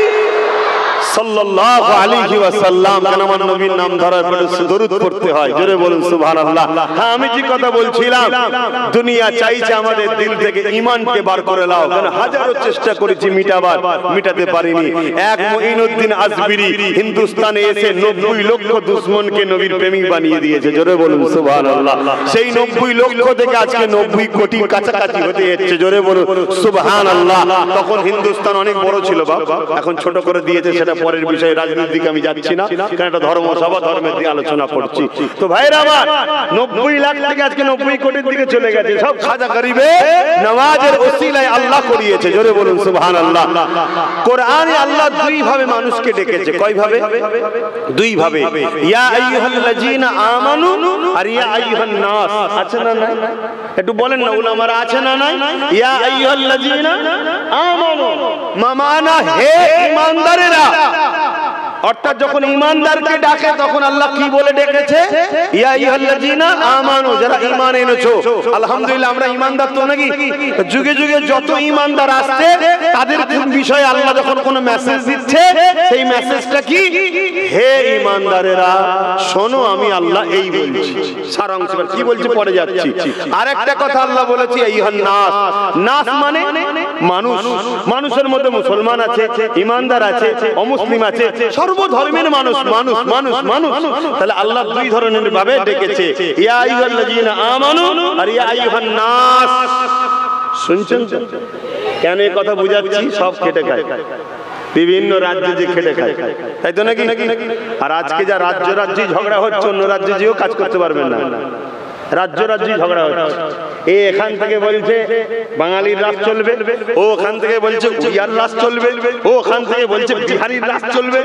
সাল্লাল্লাহু আলাইহি ওয়াসাল্লাম। কেন আমার নবীর নাম ধরার পরে দরুদ পড়তে হয়। জোরে বলুন সুবহানাল্লাহ। হ্যাঁ, আমি যে কথা বলছিলাম, দুনিয়া চাইছে আমাদের দিল থেকে ঈমানকে বার করে নাও। কারণ হাজারো চেষ্টা করেছি মিটাবার, মিটাতে পারিনি। এক মুঈনুদ্দিন আজমিরি হিন্দুস্তানে এসে 90 লক্ষ দুশমনকে নবীর প্রেমিক বানিয়ে দিয়েছে। জোরে বলুন সুবহানাল্লাহ। সেই 90 লক্ষ থেকে আজকে 90 কোটির কাছাকাছি হতে যাচ্ছে। জোরে বলুন সুবহানাল্লাহ। তখন হিন্দুস্তান অনেক বড় ছিল বাবা, এখন ছোট করে দিয়েছে, সেটা পরের বিষয়। রাজনীতির দিকে আমি যাচ্ছি না, কারণ এটা ধর্ম সভা, ধর্মের দিকে আলোচনা করছি। তো ভাইরা আমার, 90 লাখ থেকে আজকে 90 কোটির দিকে চলে গেছে। সব খাজা গরিবে নামাজের ওসিলায় আল্লাহ করিয়েছে। জোরে বলুন সুবহানাল্লাহ। কোরআনে আল্লাহ দুই ভাবে মানুষকে ডেকেছে। কয় ভাবে? দুই ভাবে। ইয়া আইয়ুহাল্লাযীনা আমানু আর ইয়া আইয়ুহান নাস। আছে না নাই? একটু বলেন না, উলামারা আছে না নাই? ইয়া আইয়ুহাল্লাযীনা আমানু মামানা, হে ঈমানদারেরা। অর্থাৎ যখন ঈমানদারকে ডাকে তখন আল্লাহ কি বলে ডেকেছে? ইয়া আইয়ুহাল্লাযীনা আমানু, যারা ঈমান এনেছো। আলহামদুলিল্লাহ, আমরা ঈমানদার তো নাকি? যুগে যুগে যত ঈমানদার আসছে তাদের বিষয়ে আল্লাহ যখন কোনো মেসেজ দিচ্ছে, সেই মেসেজটা কি? হে ঈমানদারেরা শোনো, আমি আল্লাহ এই বলছি। সারাংশ কি বলছি পড়ে যাচ্ছি। আরেকটা কথা আল্লাহ বলেছে আইয়ুহান নাস। নাস মানে মানুষ। মানুষের মধ্যে মুসলমান আছে, ঈমানদার আছে, অমুসলিম আছে, সর্বধর্মের মানুষ, মানুষ, মানুষ, মানুষ। তাহলে আল্লাহ দুই ধরনের ভাবে ডেকেছে, ইয়া আইয়ুহাল্লাযীনা আমানু আর ইয়া আইয়ুহান নাস। শুনছেন? কেন এই কথা বুঝাচ্ছি? সব খেটে খায়, বিভিন্ন রাজ্যে যে খেটে খায়, তাই তো নাকি? আর আজকে যা রাজ্য রাজ্যে ঝগড়া হচ্ছে, অন্য রাজ্যে যেও কাজ করতে পারবেন না। রাজ্য রাজ্যে ঝগড়া হচ্ছে। এখান থেকে বলছে বাঙালির রাজ চলবে, ও ওখান থেকে বলছে উড়িয়ার রাজ চলবে, ও ওখান থেকে বলছে বিহারির রাজ চলবে।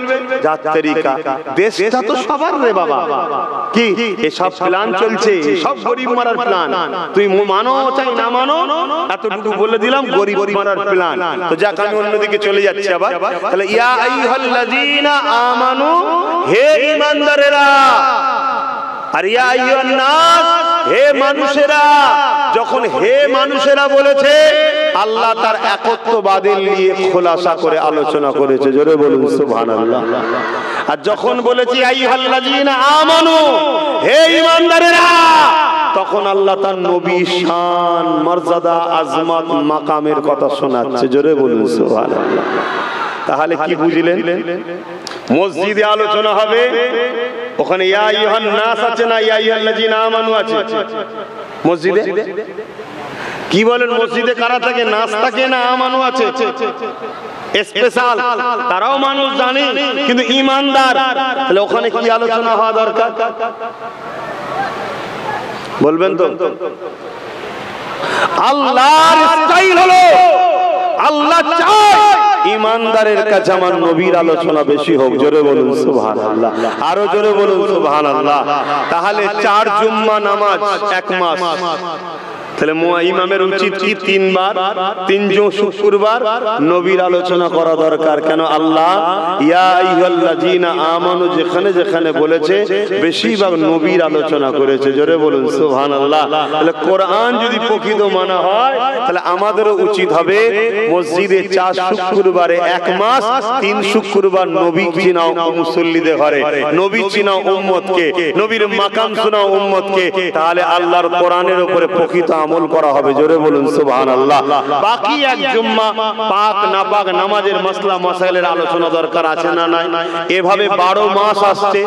জাতরিকা, দেশটা তো সবার রে বাবা। কি এসব প্ল্যান চলছে? সব গরিব মারার প্ল্যান। তুই মানো চাই না মানো, এতটুকু বলে দিলাম, গরিব মারার প্ল্যান। তো যাক, আমি অন্যদিকে চলে যাচ্ছি আবার। তাহলে ইয়া আইয়ুহাল্লাযীনা আমানু, হে ঈমানদারেরা, আর ইয়া আইয়ুহান নাস, হে মানুষেরা। যখন হে মানুষেরা বলেছে আল্লাহ তার একত্ববাদের নিয়ে খোলাসা করে আলোচনা করেছে। জোরে বলুন সুবহানাল্লাহ। আর যখন বলেছি আইয়ুহাল্লাযীনা আমানু, হে ঈমানদারেরা, তখন আল্লাহ তার নবী শান, মর্যাদা, আজমত, মাকামের কথা শোনাচ্ছে। জোরে বলুন সুবহানাল্লাহ। তাহলে কি বুঝলেন? মসজিদে আলোচনা হবে, ওখানে ইয়া আইয়ুহান নাস আছে না, ইয়া আইয়ুহাল্লাযীনা আমানু আছে মসজিদে? কি বলেন, মসজিদে কারা থাকে? নাস থাকে না আমানু আছে? স্পেশাল, তারাও মানুষ জানে, কিন্তু ঈমানদার। তাহলে ওখানে কি আলোচনা হওয়া দরকার বলবেন তো? আল্লাহর স্টাইল হলো, আল্লাহ চায় ঈমানদারের কাছে আমার নবীর আলোচনা বেশি হোক। জোরে বলুন সুবহানাল্লাহ, আরো জোরে বলুন সুবহানাল্লাহ। তাহলে 4 জুম্মা নামাজ 1 মাস, তাহলে ইমামের উচিত কি 3 বার, 3 শুক্রবার নবীর আলোচনা করা দরকার। কেন? আল্লাহ ইয়া আইয়ুহাল্লাযীনা আমানু যেখানে যেখানে বলেছে বেশিরভাগ নবীর আলোচনা করেছে। জোরে বলুন সুবহানাল্লাহ। তাহলে কোরআন যদি প্রকৃত মানা হয়, তাহলে আমাদেরও উচিত হবে মসজিদে 4 শুক্রবারে 1 মাস, 3 শুক্রবার নবী চিনাও মুসল্লিদের ঘরে, নবী চিনাও উম্মতকে, নবীর মাকাম শোনাও উম্মতকে। তাহলে আল্লাহর কোরআনের উপরে প্রকৃত আমল করা হবে। জোরে বলুন সুবহানাল্লাহ। বাকি 1 জুম্মা পাক নাপাক নামাজের মাসলা মাসাইলের আলোচনা দরকার আছে না নাই? এভাবে 12 মাস আসছে,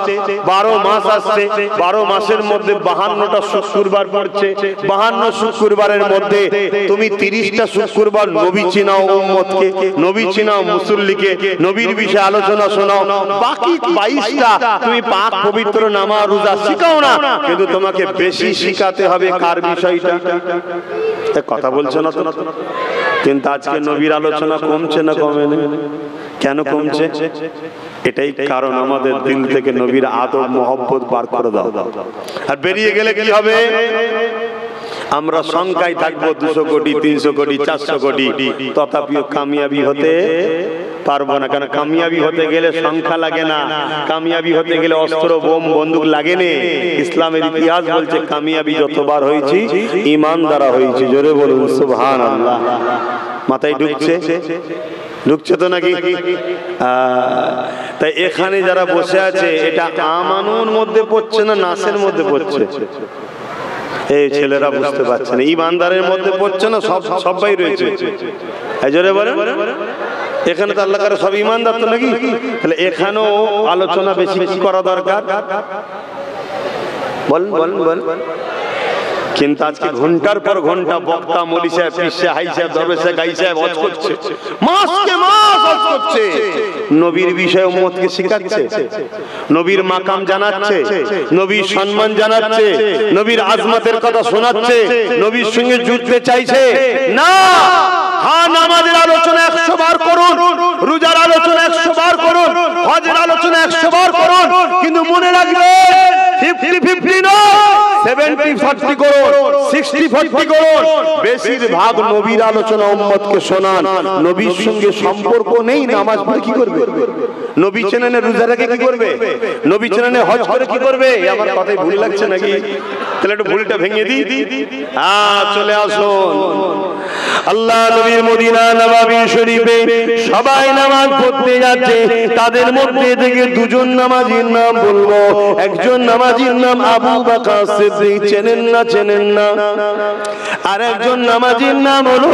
12 মাস আসছে, 12 মাসের মধ্যে 52টা শুক্রবার পড়ছে। 52 শুক্রবারের মধ্যে তুমি 30টা শুক্রবার নবী চিনাও উম্মতকে, নবী চিনাও মুসল্লিকে, নবীর বিষয়ে আলোচনা শোনাও। বাকি 22টা তুমি পাক পবিত্র নামাজ রোজা শিখাও না, কিন্তু তোমাকে বেশি শিখাতে হবে কার বিষয়টা? কথা বলছো না তো? কিন্তু আজকে নবীর আলোচনা কমছে না কমে না? কেন কমছে? এটাই কারণ, আমাদের দিল থেকে নবীর আদব মহব্বত বার করে দাও। আর বেরিয়ে গেলে কি হবে? আমরা সংখ্যায় থাকবো 200 কোটি, 300 কোটি, 400 কোটি, তথাপিও কামিয়াবি হতে পারবো না। কেন? কামিয়াবি হতে গেলে সংখ্যা লাগে না, কামিয়াবি হতে গেলে অস্ত্র বোম বন্দুক লাগে না। ইসলামের ইতিহাস বলছে কামিয়াবি যতবার হয়েছি ঈমান দ্বারা হয়েছি। জোরে বলুন সুবহানাল্লাহ। মাথায় ঢুকছে? ঢুকছে তো নাকি? তাই এখানে যারা বসে আছে, এটা আমানুর মধ্যে পড়ছে না নাসের মধ্যে পড়ছে? এই ছেলেরা বুঝতে পারছে না, ঈমানদারের মধ্যে পড়ছে না, সবাই রয়েছে। এই জোরে বলেন, এখানে তো আল্লাহ কারে সব ঈমানদার তো নাকি? তাহলে এখানেও আলোচনা বেশি বেশি করা দরকার। বলেন বলেন বলেন। কিন্তু আজকে ঘন্টার পর ঘন্টা বক্তা, মৌলী সাহেব, পীর সাহেব, হাই সাহেব, দরবেশ সাহেব, গাই সাহেব ওয়াজ করছে, মাসকে মাস ওয়াজ করছে, নবীর বিষয়ে উম্মতকে শিখাচ্ছে, নবীর মাকাম জানাচ্ছে, নবীর সম্মান জানাচ্ছে, নবীর আজমতের কথা শোনাচ্ছে, নবীর সঙ্গে যুদ্ধে চাইছে না। হ্যাঁ, নামাজের আলোচনা 100 বার করুন, রোজার আলোচনা 100 বার করুন, হজের আলোচনা 100 বার করুন, কিন্তু মনে রাখবেন 50-50 নয়, 70-40 করুন, 60-40 করুন। বেশিরভাগ নবীর আলোচনা উম্মতকে শোনান। নবীর সঙ্গে সম্পর্ক নেই, নামাজ পড়ে কি করবে? নবী চেনে রোজা রেখে কি করবে? নবী চেনে হজ করে কি করবে? আমার কথাই ভুল লাগছে নাকি? তাহলে একটু ভুলটা ভেঙে দিই। চলে আসুন। আল্লাহ নবীর মদিনা নববী শরীফে সবাই নামাজ পড়তে যাচ্ছে। তাদের মধ্যে থেকে 2 জন নামাজির নাম বলবো। একজন নামাজির নাম আবু বকর সিদ্দিক, চেনেন না? চেনেন না? আর একজন নামাজির নাম হলো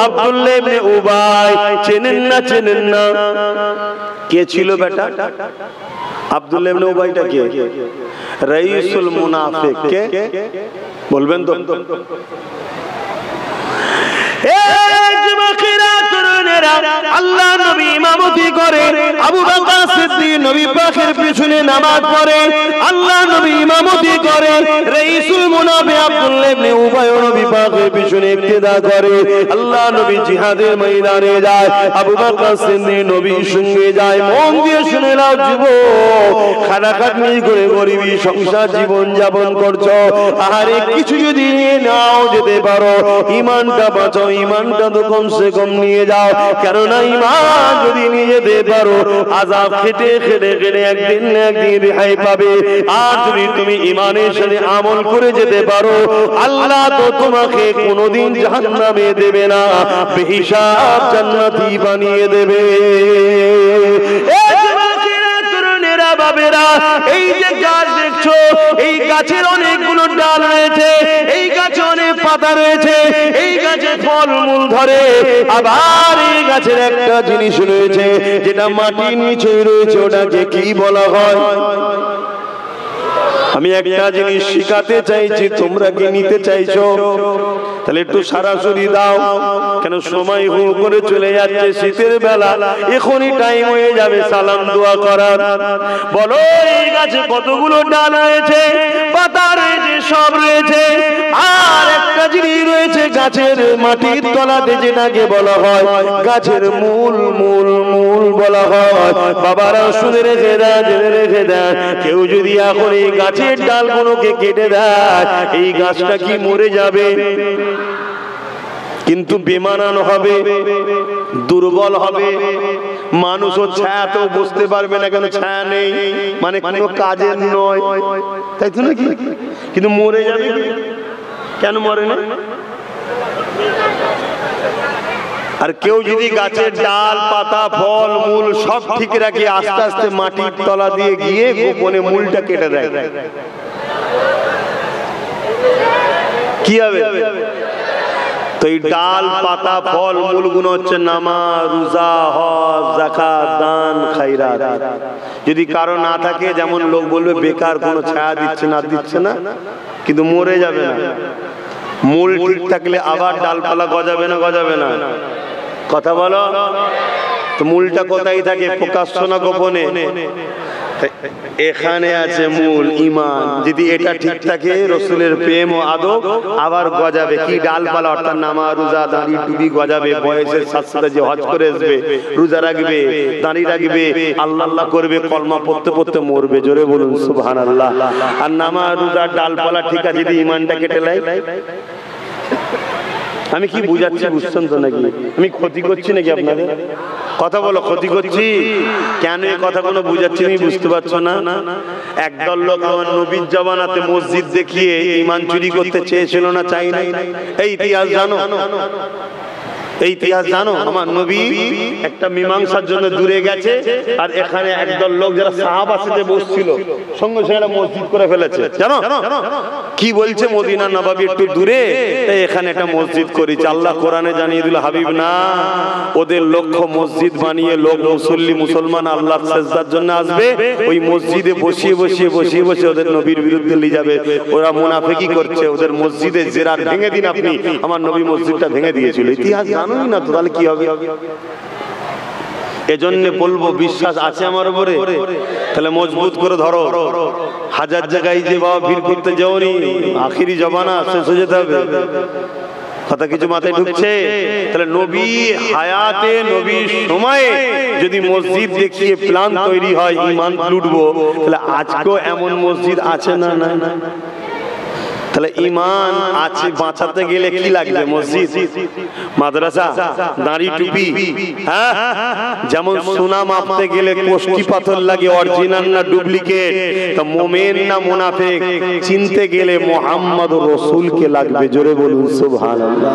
আব্দুল্লাহ ইবনে উবাই, চেনেন না? চেনেন না? কে ছিল বেটা? আব্দুল্লাহ ইবনে উবাইটা কে? রাইসুল মুনাফিক। কে বলবেন তো? আল্লাহ নবী ইমামতি করে, আবু বকর সিদ্দিক নবী পাকের পিছনে নামাজ পড়ে। আল্লাহ নবী ইমামতি করে, রাইসুল মুনাফিক আব্দুল্লাহ ইবনে উবাই নবী পাকের পিছনে ইক্তেদা করে। আল্লাহ নবী জিহাদের ময়দানে যায়, আবু বকর সিদ্দিক নবীর সঙ্গে যায়। মন দিয়ে শুনে নাও যুবক, খানাখাটনি করে গরিবী সংসার জীবন যাপন করছো, আহারে কিছু যদি নাও যেতে পারো, ঈমানটা বাঁচাও, ঈমানটা তো কমসে কম নিয়ে যাও। কেননা ঈমান যদি নিয়ে যেতে পারো আযাব খেটে খেটে খেটে একদিন না একদিন রেহাই পাবে। আর যদি তুমি ঈমানের সাথে আমল করে যেতে পারো আল্লাহ তো তোমাকে কোনোদিন জাহান্নামে দেবে না, বেহিসাব জান্নাতি বানিয়ে দেবে। বাবেরা, এই যে গাছ দেখছো এই গাছের অনেকগুলো ডাল রয়েছে, এই গাছে অনেক পাতা রয়েছে, এই গাছে ফল মূল ধরে। আবার এই গাছের একটা জিনিস রয়েছে যেটা মাটির নিচে রয়েছে, ওটাকে কি বলা হয়? আমি একটা জিনিস শিখাতে চাইছি, তোমরা কি নিতে চাইছো? তাহলে একটু সরাসরি দাও, কেন সময় হু করে চলে যাচ্ছে, শীতের বেলা এখনই টাইম হয়ে যাবে সালাম দোয়া করার। বলো এই গাছে কতগুলো ডাল রয়েছে, পাতা রয়েছে, সব রয়েছে। আর একটা জিনিস রয়েছে গাছের মাটির তলাতে, যেটাকে বলা হয় গাছের মূল। মূল মূল বলা হয়। বাবারা শুনে রেখে দেন, জেনে রেখে দেন, কেউ যদি এখন এই গাছের ডালগুলোকে কেটে দেয় এই গাছটা কি মরে যাবে? কিন্তু বেমানান হবে, দুর্বল হবে, মানুষও ছায়াতেও বুঝতে পারবে না, কেন ছায়া নেই, মানে কোনো কাজের নয়, তাই তো নাকি? কিন্তু মরে যাবে। কেন মরে না? আর কেউ যদি গাছের ডাল পাতা ফল মূল সব ঠিক রাখে, আস্তে আস্তে মাটির তলা দিয়ে গিয়ে গোপনে মূলটা কেটে দেয়, কি হবে? তো এই ডাল পাতা ফল মূল গুলো হচ্ছে নামাজ, রোজা, হজ, যাকাত, দান, খায়রাত। যদি কারো না থাকে, যেমন লোক বলবে বেকার, কোনো ছায়া দিচ্ছে না দিচ্ছে না, কিন্তু মরে যাবে না। মূল ঠিক থাকলে আবার ডালপালা গজাবে না গজাবে না? কথা বলো। তো মূলটা কোথায় থাকে? প্রকাশ্য না গোপনে? এখানে আছে মূল, ঈমান। যদি এটা ঠিক থাকে, রাসূলের প্রেম ও আদব, আবার গজাবে কি ডালপালা, অর্থাৎ নামাজ রোজা দাঁড়ি টুপি গজাবে। বয়সের সাথে সাথে যে হজ করে আসবে, রোজা রাখবে, দাঁড়ি রাখবে, আল্লাহ আল্লাহ করবে, কলমা পড়তে পড়তে মরবে। জোরে বলুন সুবহানাল্লাহ। আর নামাজ রোজার ডালপালা ঠিক আছে, যদি ঈমানটা কেটে নেয়। আমি কি বুঝাচ্ছি বুঝছেন তো নাকি? আমি ক্ষতি করছি নাকি আপনাদের? কথা বলো, ক্ষতি করছি কেন? এই কথা কোনো বুঝাচ্ছি আমি বুঝতে পারছো না? একদল লোক আমার নবীর জামানাতে মসজিদ দেখিয়ে ঈমান চুরি করতে চেয়েছিল না, চাই না? এই ইতিহাস জানো? এই ইতিহাস জানো? আমার নবী একটা মীমাংসার জন্য দূরে গেছে, আর এখানে একদল লোক যারা সাহাবা সাথে বসছিল সঙ্গে সঙ্গে মসজিদ করে ফেলেছে। জানো কি বলছে? মদিনা নববী একটু দূরে, তাই এখানে একটা মসজিদ করেছে। আল্লাহ কোরআনে জানিয়ে দিল, হাবিব না, ওদের লক্ষ্য মসজিদ বানিয়ে লোক মুসল্লি মুসলমান আল্লাহর সিজদার জন্য আসবে, ওই মসজিদে বসিয়ে বসিয়ে বসিয়ে বসিয়ে ওদের নবীর বিরুদ্ধে নিয়ে যাবে। ওরা মুনাফিকি করছে, ওদের মসজিদে জেরার ভেঙে দিন আপনি। আমার নবী মসজিদটা ভেঙে দিয়েছিল। ইতিহাস জানোই না তো, তাহলে কি হবে? এজন্য বলবো, বিশ্বাস আছে আমার উপরে, তাহলে মজবুত করে ধরো। হাজার জায়গায় যে বাবা ভিড় করতে যাওনি, আখিরি জমানা, শেষ হয়ে যেতে হবে। কথা কিছু মাথায় ঢুকছে? তাহলে নবী হায়াতে, নবীর সময়ে যদি মসজিদ দেখিয়ে প্ল্যান তৈরি হয় ঈমান লুটবো, তাহলে আজকেও এমন মসজিদ আছে না? না। তাহলে ঈমান আছে বাঁচাতে গেলে কি লাগবে? মসজিদ, মাদ্রাসা, দাড়ি টুপি। হ্যাঁ, যেমন সোনা মাপতে গেলে কোষ্টি পাথর লাগে, অরিজিনাল না ডুপ্লিকেট। তা মুমিন না মুনাফিক চিনতে গেলে মুহাম্মদুর রাসূলকে লাগবে। জোরে বলুন সুবহানাল্লাহ।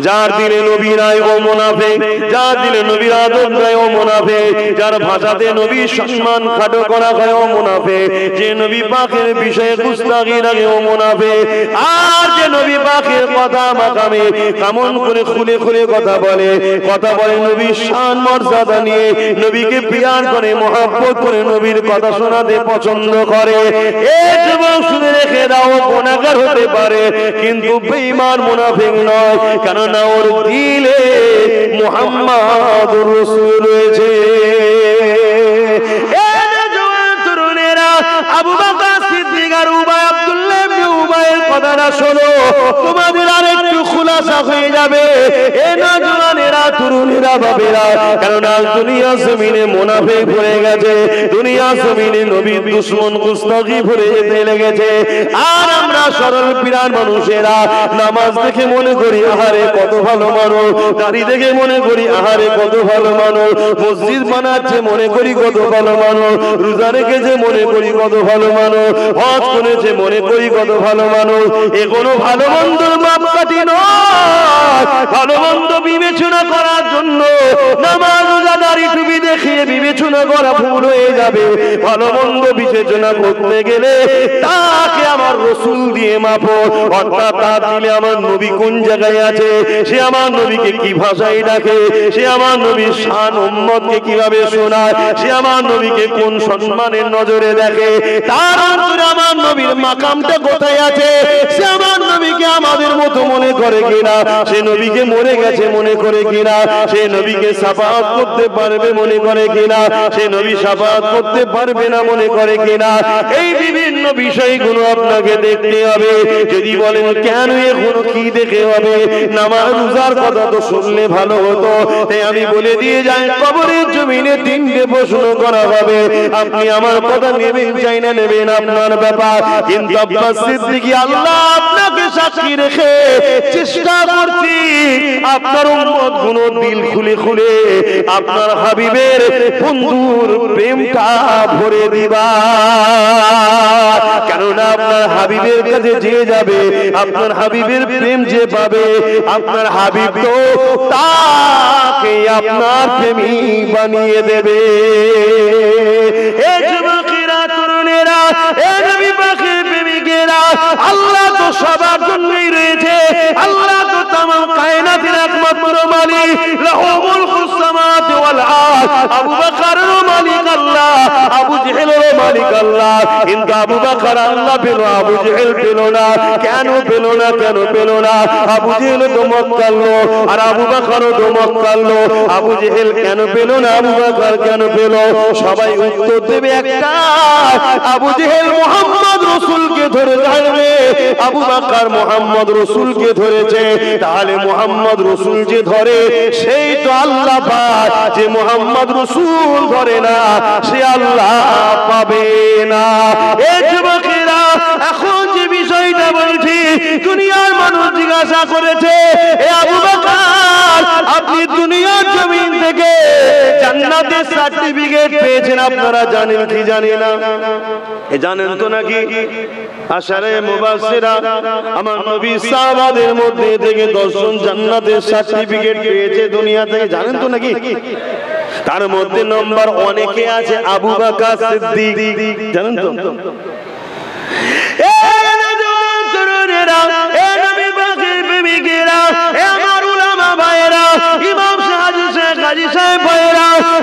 যার দিলে নবী নাই ও মুনাফিক, যার দিলে নবীর আদব নাই ও মুনাফিক, যার ভাষাতে নবীর সম্মান খাটো করা হয় ও মুনাফিক, যে নবী পাকের বিষয়ে গুস্তাখি রাখে ও মুনাফিক, আর যে নবী পাকের কথা মাকামে কেমন করে খুলে খুলে কথা বলে নবীর শান মর্যাদা নিয়ে, নবীকে প্রিয়ার করে, মহব্বত করে, নবীর কথা শোনাতে পছন্দ করে, এই যুবক শুনে রেখে দাও, গুনাহগার হতে পারে কিন্তু বেঈমান মুনাফিক নয়। কেন না ওর দিলে মুহাম্মাদুর রাসূল রয়েছে। এই জওয়ান তরুণেরা, আবু বকর সিদ্দিক আর উবাই, আব্দুল্লাহ ইবনে উবাইয়ের কথাটা শোনো, তোমাদের আরেকটু খুলাসা হয়ে যাবে। এই নওজওয়ানেরা তরুণেরা বাবেরা, কারণ আজ দুনিয়া জমিনে মুনাফিক ভরে গেছে, দুনিয়া জমিনে নবীর দুশমন গুস্তাখি ভরে যেতে লেগেছে। আর আমরা সরল পিরান মানুষেরা নামাজ দেখে মনে করি আহারে কত ভালো মানুষ, দাড়ি দেখে মনে করি আহারে কত ভালো মানুষ, মসজিদ বানাচ্ছে মনে করি কত ভালো মানুষ, রোজা রেখেছে মনে করি কত ভালো মানুষ, হজ করেছে মনে করি কত ভালো মানুষ। এ কোনো ভালো মন্দর মাপকাঠি নয়। ভালো মন্দ বিবেচনা করার জন্য নামাজ রোজা দাড়ি টুপি দেখিয়ে বিবেচনা করা ভুল হয়ে যাবে। ভালো মন্দ বিবেচনা করতে গেলে তাকে আমার রসুল দিয়ে মাপো, অর্থাৎ তার দিলে আমার নবী কোন জায়গায় আছে, সে আমার নবীকে কি ভাষায় ডাকে, সে আমার নবীর শান উম্মতকে কিভাবে শোনায়, সে আমার নবীকে কোন সম্মানের নজরে দেখে, তার অন্তরে আমার নবীর মাকামটা কোথায় আছে, সে আমার নবীকে আমাদের মতো মনে করে কিনা, সে নবীকে মরে গেছে মনে করে কিনা, সে নবীকে শাফাআত করতে পারবে মনে করে কিনা, সে নবী শাফাআত করতে পারবে না মনে করে কিনা। এই বিভিন্ন বিষয়গুলো আপনাকে দেখতে হবে। যদি বলেন কেন এখন কি দেখে হবে, নামাজ রোজার কথা তো শুনলে ভালো হতো। তাই আমি বলে দিয়ে যাই, কবরের জমিনে তিনটে প্রশ্ন করা হবে। আপনি আমার কথা নেবেন চাই না নেবেন আপনার ব্যাপার, কিন্তু আব্বাস সিদ্দিকী আল্লাহ আপনাকে সাক্ষী রেখে চেষ্টা করছি আপনার উম্মত গুলো দিল খুলে খুলে আপনার হাবিবের বন্ধুর প্রেমটা ভরে দিবা। কেননা আপনার হাবিবের কাছে যে যাবে, আপনার হাবিবের প্রেম যে পাবে, আপনার হাবিব তো তাকে আপনার প্রেমী বানিয়ে দেবে। এ যুবকেরা, তরুণেরা, এ নবী পাকের প্রেমিকেরা, আল্লাহ তো সবার জন্যই রয়েছে। আল্লাহ তো তামাম কায়নাতের একমাত্র মালিক, লাহু মুলকুস সামাওয়াতি ওয়াল আরদ। আবু বকরের মালিক আল্লাহ, আবু জেহেলের মালিক আল্লাহ। কিন্তু আবু বকর আল্লাহ পেল, আবু জেহেল পেল না। কেন পেল না? কেন পেল না? আবু জেহেল তো মক্কার লোক, আর আবু বকরও তো মক্কার লোক। আবু জেহেল কেন পেল না? আবু বকর কেন পেল? সবাই উত্তর দেবে একটা, আবু জেহেল মুহাম্মদ রাসূলকে ধরে ধরবে, আবু বকর মুহাম্মদ রাসূলকে ধরেছে। তাহলে মুহাম্মদ রাসূল যে ধরে সেই তো আল্লাহ পায়, যে মুহাম্মদ রাসূল ধরে না সে আল্লাহ পাবে না। এই যুবকেরা, এখন যে বিষয়টা বলছি, দুনিয়ার মানুষ জিজ্ঞাসা করেছে, এ আবু বকর আপনি দুনিয়ার জমিন থেকে জান্নাতের সার্টিফিকেট পেয়েছেন, আপনারা জানেন কি জানেন না? এ জানেন তো নাকি? আশারে মুবাশশিরা, আমার নবী সাহাবাদের মধ্যে থেকে 10 জন জান্নাতের সার্টিফিকেট পেয়েছে দুনিয়া থেকে, জানেন তো নাকি? তার মধ্যে নম্বর অনেকে আছে আবু বকর সিদ্দিক, জানেন তো?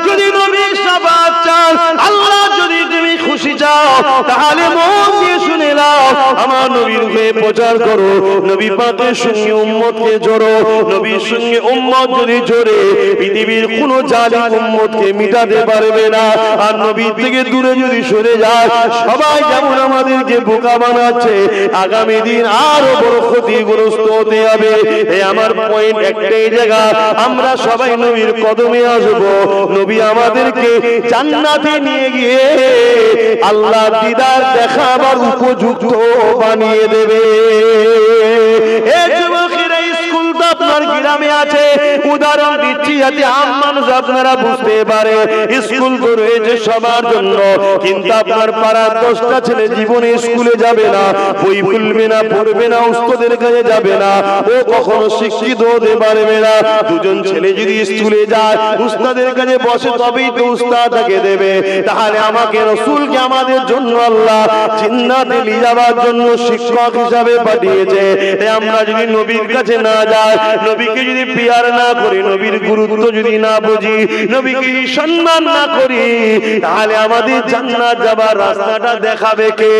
যদি নবীর শাফাআত চাও, আল্লাহ যদি তুমি খুশি চাও, তাহলে মন দিয়ে শুনে নাও, আমার নবীর হয়ে প্রচার করো, নবী পাকের সঙ্গে উম্মতকে জোড়ো। নবীর সঙ্গে উম্মত যদি জোড়ে, পৃথিবীর কোনো জালিম উম্মতকে মিটাতে পারবে না। আর নবীর থেকে দূরে যদি সরে যায়, সবাই যেমন আমাদেরকে বোকা বানাচ্ছে, আগামী দিন আরো বড় ক্ষতিগ্রস্ত হতে হবে। এই আমার পয়েন্ট একটাই জায়গা, আমরা সবাই নবীর কদমে আসবো, নবী আমাদেরকে জান্নাতে নিয়ে গিয়ে আল্লাহ দিদার দেখাবার উপযুক্ত বানিয়ে দেবে। এই যুবকেরা, স্কুল তো আপনার গ্রামে আছে, উদাহরণ দিচ্ছি যাতে আম মানুষ আপনারা বুঝতে পারে। স্কুল তো রয়েছে সবার জন্য, কিন্তু আপনার পাড়ার 10টা ছেলে জীবনে স্কুলে যাবে না, বই খুলবে না, পড়বে না, উস্তাদের কাছে যাবে না, ও কখনো শিক্ষিত হতে পারবে না। 2 জন ছেলে যদি স্কুলে যায়, উস্তাদের কাছে বসে, তবেই তো উস্তাদ তাকে দেবে। তাহলে আমাকে রাসূলকে আমাদের জন্য আল্লাহ জান্নাতে নিয়ে যাওয়ার জন্য শিক্ষক হিসাবে পাঠিয়েছে। তাই আমরা যদি নবীর কাছে না যাই, নবীকে যদি পিয়ার না করি, নবীর গুরুত্ব যদি না বুঝি, নবীকে সম্মান না করি, তাহলে আমাদের জান্নাত যাবার রাস্তাটা দেখাবে কে?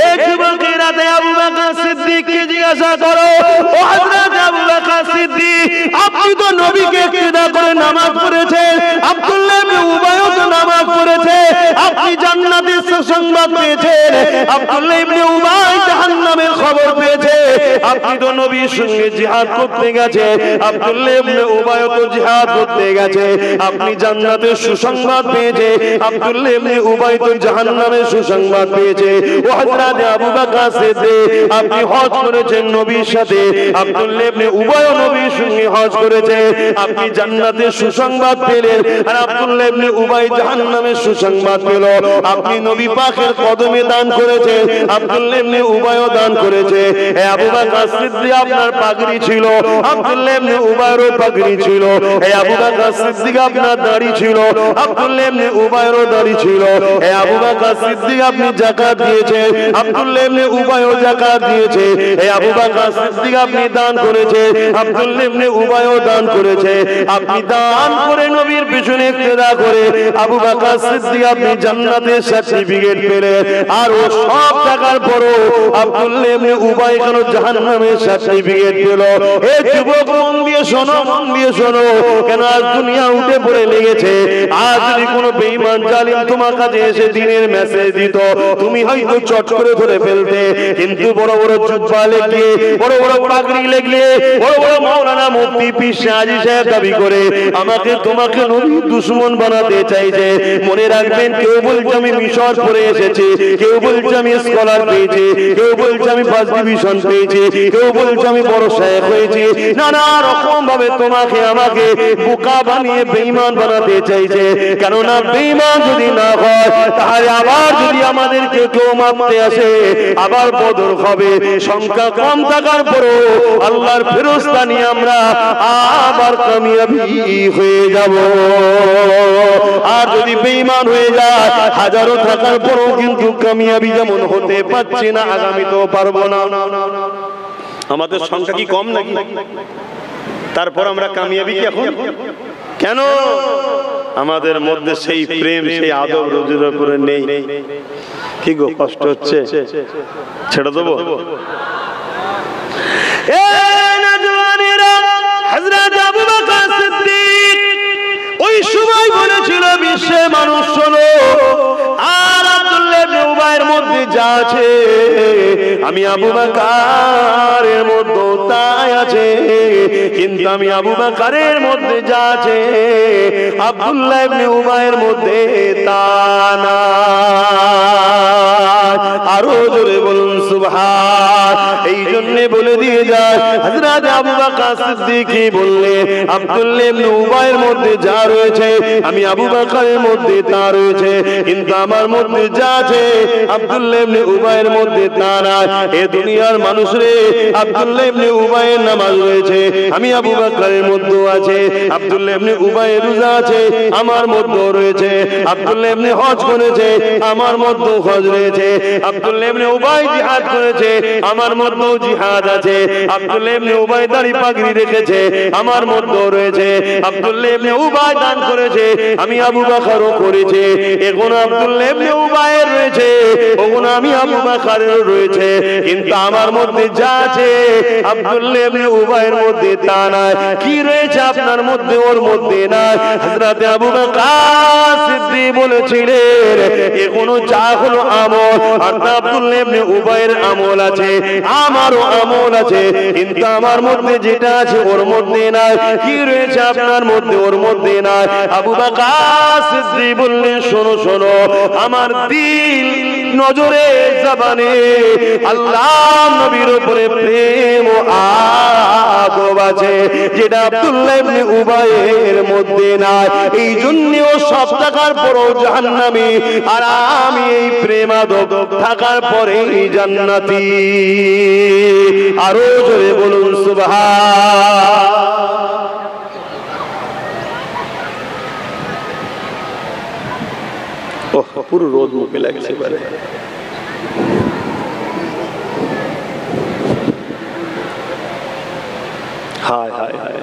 এই যুবকেরা, আবু বকর সিদ্দিককে জিজ্ঞাসা করো, ও হযরত আবু বকর সিদ্দিক, আপনি তো নবীকে ইক্তেদা করে নামাজ পড়েছেন, আব্দুল্লাহ ইবনে উবাইও তো নামাজ পড়েছে, আপনি জান্নাতের সুসংবাদ পেয়েছেন, আব্দুল্লাহ ইবনে উবাই জাহান্নামের খবর পেয়েছে। আপনি তো নবীর সঙ্গে জিহাদ করতে গেছে, আব্দুল্লাহ ইবনে উবাই তো জিহাদ করতে গেছে। আপনি জান্নাতের সুসংবাদ পেয়েছে, আব্দুল্লাহ ইবনে উবাই তো জাহান্নামের সুসংবাদ পেয়েছে। ও হযরত আবু বকর সিদ্দিক, আপনি হজ করেছেন নবীর সাথে, আব্দুল্লাহ ইবনে উবাই নবীর সঙ্গে হজ করেছে। আপনি জান্নাতের সুসংবাদ পেলেন, আর আব্দুল্লাহ ইবনে উবাই জাহান্নামের সুসংবাদ পেল। আপনি নবী পাকের কদমে দান করেছেন, আব্দুল্লাহ ইবনে উবাইও দান করেছে। হে আবু বকর সিদ্দিক, আপনার পাগড়ি ছিল, আব্দুল্লাহ ইবনে উবাইরও পাগড়ি ছিল। হে আবু বকর সিদ্দিক, আপনার দাড়ি ছিল, আব্দুল্লাহ ইবনে উবাইরও দাড়ি ছিল। হে আবু বকর সিদ্দিক, আপনি যাকাত দিয়েছেন, আব্দুল্লাহ ইবনে উবাইও যাকাত দিয়েছে। হে আবু বকর সিদ্দিক, আপনি দান করেছে, আব্দুল্লাহ ইবনে উবাইও দান করেছে। আপনি দান করে নবীর পিছনে ইক্তেদা করে আবু বকর সিদ্দিক আপনি জান্নাতের সার্টিফিকেট পেলেন। আর ও সব টাকার পরও আব্দুল্লাহ ইবনে উবাই কেন জাহান্নামের সার্টিফিকেট পেল? হে যুবক, মন দিয়ে শোনো, মন দিয়ে শোনো। কেন আজ দুনিয়া উঠে পড়ে লেগেছে। আজ যদি কোনো বেঈমান জালিম তোমার কাছে এসে দিনের মেসেজ দিত, তুমি হয়তো চট করে ধরে ফেলতে। কিন্তু বড় বড় জুব্বা লাগিয়ে, বড় বড় পাগড়ি লাগিয়ে, বড় বড় মাওলানা মুফতি পীর হাজী সাহেব দাবি করে আমাকে তোমাকে নবীর দুশমন বানাতে চাইছে। মনে রাখবেন, কেউ বলছে আমি মিশর পড়ে এসেছি, কেউ বলছে আমি স্কলার পেয়েছি, কেউ বলছে আমি ফার্স্ট ডিভিশন পেয়েছি, কেউ বলছে আমি বড় শায়েখ হয়েছি। নানা রকম ভাবে তোমাকে আমাকে বোকা বানিয়ে বেঈমান বানাতে চাইছে। কেননা বেঈমান যদি না হয়, তাহলে আবার যদি আমাদেরকে কেউ মারতে আসে, আবার বদর হবে। সংখ্যা কম থাকার পরও আল্লাহর ফেরেশতা নিয়ে আমরা আবার কামিয়াবি হয়ে যাব। আর যদি বেঈমান হয়ে যায়, হাজারো থাকার পরও কিন্তু কামিয়াবি যেমন হতে পারছি না, আগামী তো পারবো না। আমাদের সংখ্যা কি কম নাকি? তারপর আমরা কামিয়াবি কি এখন? কেন? আমাদের মধ্যে সেই প্রেম, সেই আদব রোজের উপরে নেই। কি গো, কষ্ট হচ্ছে? ছেড়ে দেবো? হযরত আবু বকর সিদ্দিক ওই সময় বলেছিল, বিশ্বে মানুষ শোনো, আর আব্দুল্লাহ ইবনে উবাইয়ের মধ্যে যা আছে আমি আবু বকরের মধ্যে তাই আছে। কিন্তু আমি আবু বকরের মধ্যে যা আছে আব্দুল্লাহ ইবনে উবাইয়ের মধ্যে তা না। আরো জোরে বলুন সুবহান। এই জন্য বলে দিয়ে যায়, হযরত আবু বকর সিদ্দিক বললেন, আব্দুল্লাহ ইবনে উবাইয়ের মধ্যে যা রয়েছে আমি আবু বকরের মধ্যে তা রয়েছে। কিন্তু আমার মধ্যে যা আছে আব্দুল্লাহ ইবনে উবাইয়ের মধ্যে তা না। এ দুনিয়ার মানুষ রে, আব্দুল্লাহ ইবনে উবাইয়ের নামাজ রয়েছে, আমি আবু বকরের মধ্যে আছে। আব্দুল্লাহ ইবনে উবাইয়ের রোজা আছে, আমার মধ্যে রয়েছে। আব্দুল্লাহ ইবনে হজ করেছে, আমার মধ্যে হজ রয়েছে। আব্দুল্লাহ ইবনে উবাই জিহাদ করেছে, আমার মধ্যেও জিহাদ আছে। আব্দুল্লাহ ইবনে উবাই দাড়ি পাগড়ি রেখেছে, আমার মধ্যেও রয়েছে। আব্দুল্লাহ ইবনে উবাই দান করেছে, আমি আবু বকরও করেছে। এখন আব্দুল্লাহ ইবনে উবাইয়ের রয়েছে, ওগুলো আমি আবু বকরেরও রয়েছে। কিন্তু আমার মধ্যে যা আছে আব্দুল্লাহ ইবনে উবাইয়ের মধ্যে তা নাই। কি রয়েছে আপনার মধ্যে, ওর মধ্যে নাই। হযরত আবু বকর সিদ্দিক বলেছিলেন, এখনো যা হলো আমল, আর আব্দুল্লাহ ইবনে উবাইয়ের আমল আছে, আমারও আমল আছে। কিন্তু আমার মধ্যে যেটা আছে ওর মধ্যে নাই। কি রয়েছে আপনার মধ্যে, ওর মধ্যে নাই। আবু বকর সিদ্দিক বললেন, শোনো শোনো, আমার দিল, নজরে, জবানে আল্লাহ নবীর উপরে প্রেম ও আদব আছে, যেটা আব্দুল্লাহ ইবনে উবাইয়ের মধ্যে নাই। এই জন্য ও সব থাকার পরও জাহান্নামী, আর আমি এই প্রেম আদব থাকার পরে জান্নাতি। আরো জোরে বলুন সুবহান। পুরো রোদ মুখে লাগছে এবারে। হায় হায় হায়।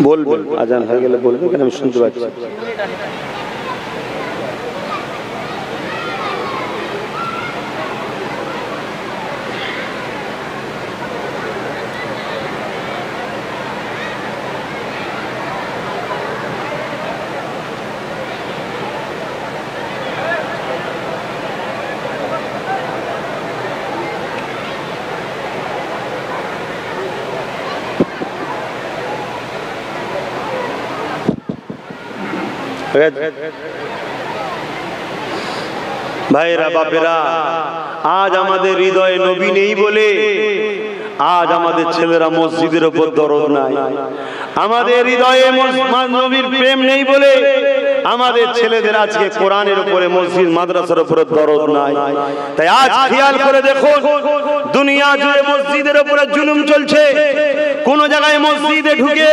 বলবেন, আজান হয়ে গেলে বলবেন, কেন আমি শুনতে পাচ্ছি। ভাইরা বাপেরা, আজ আমাদের হৃদয়ে নবী নেই বলে আজ আমাদের ছেলেরা মসজিদের উপর দরদ নাই। আমাদের হৃদয়ে নবীর প্রেম নেই বলে আমাদের ছেলেদের আজকে কোরআনের উপরে, মসজিদ মাদ্রাসার উপরে দরদ নাই। তাই আজ খেয়াল করে দেখুন, দুনিয়া জুড়ে মসজিদের উপরে জুলুম চলছে। কোন জায়গায় মসজিদে ঢুকে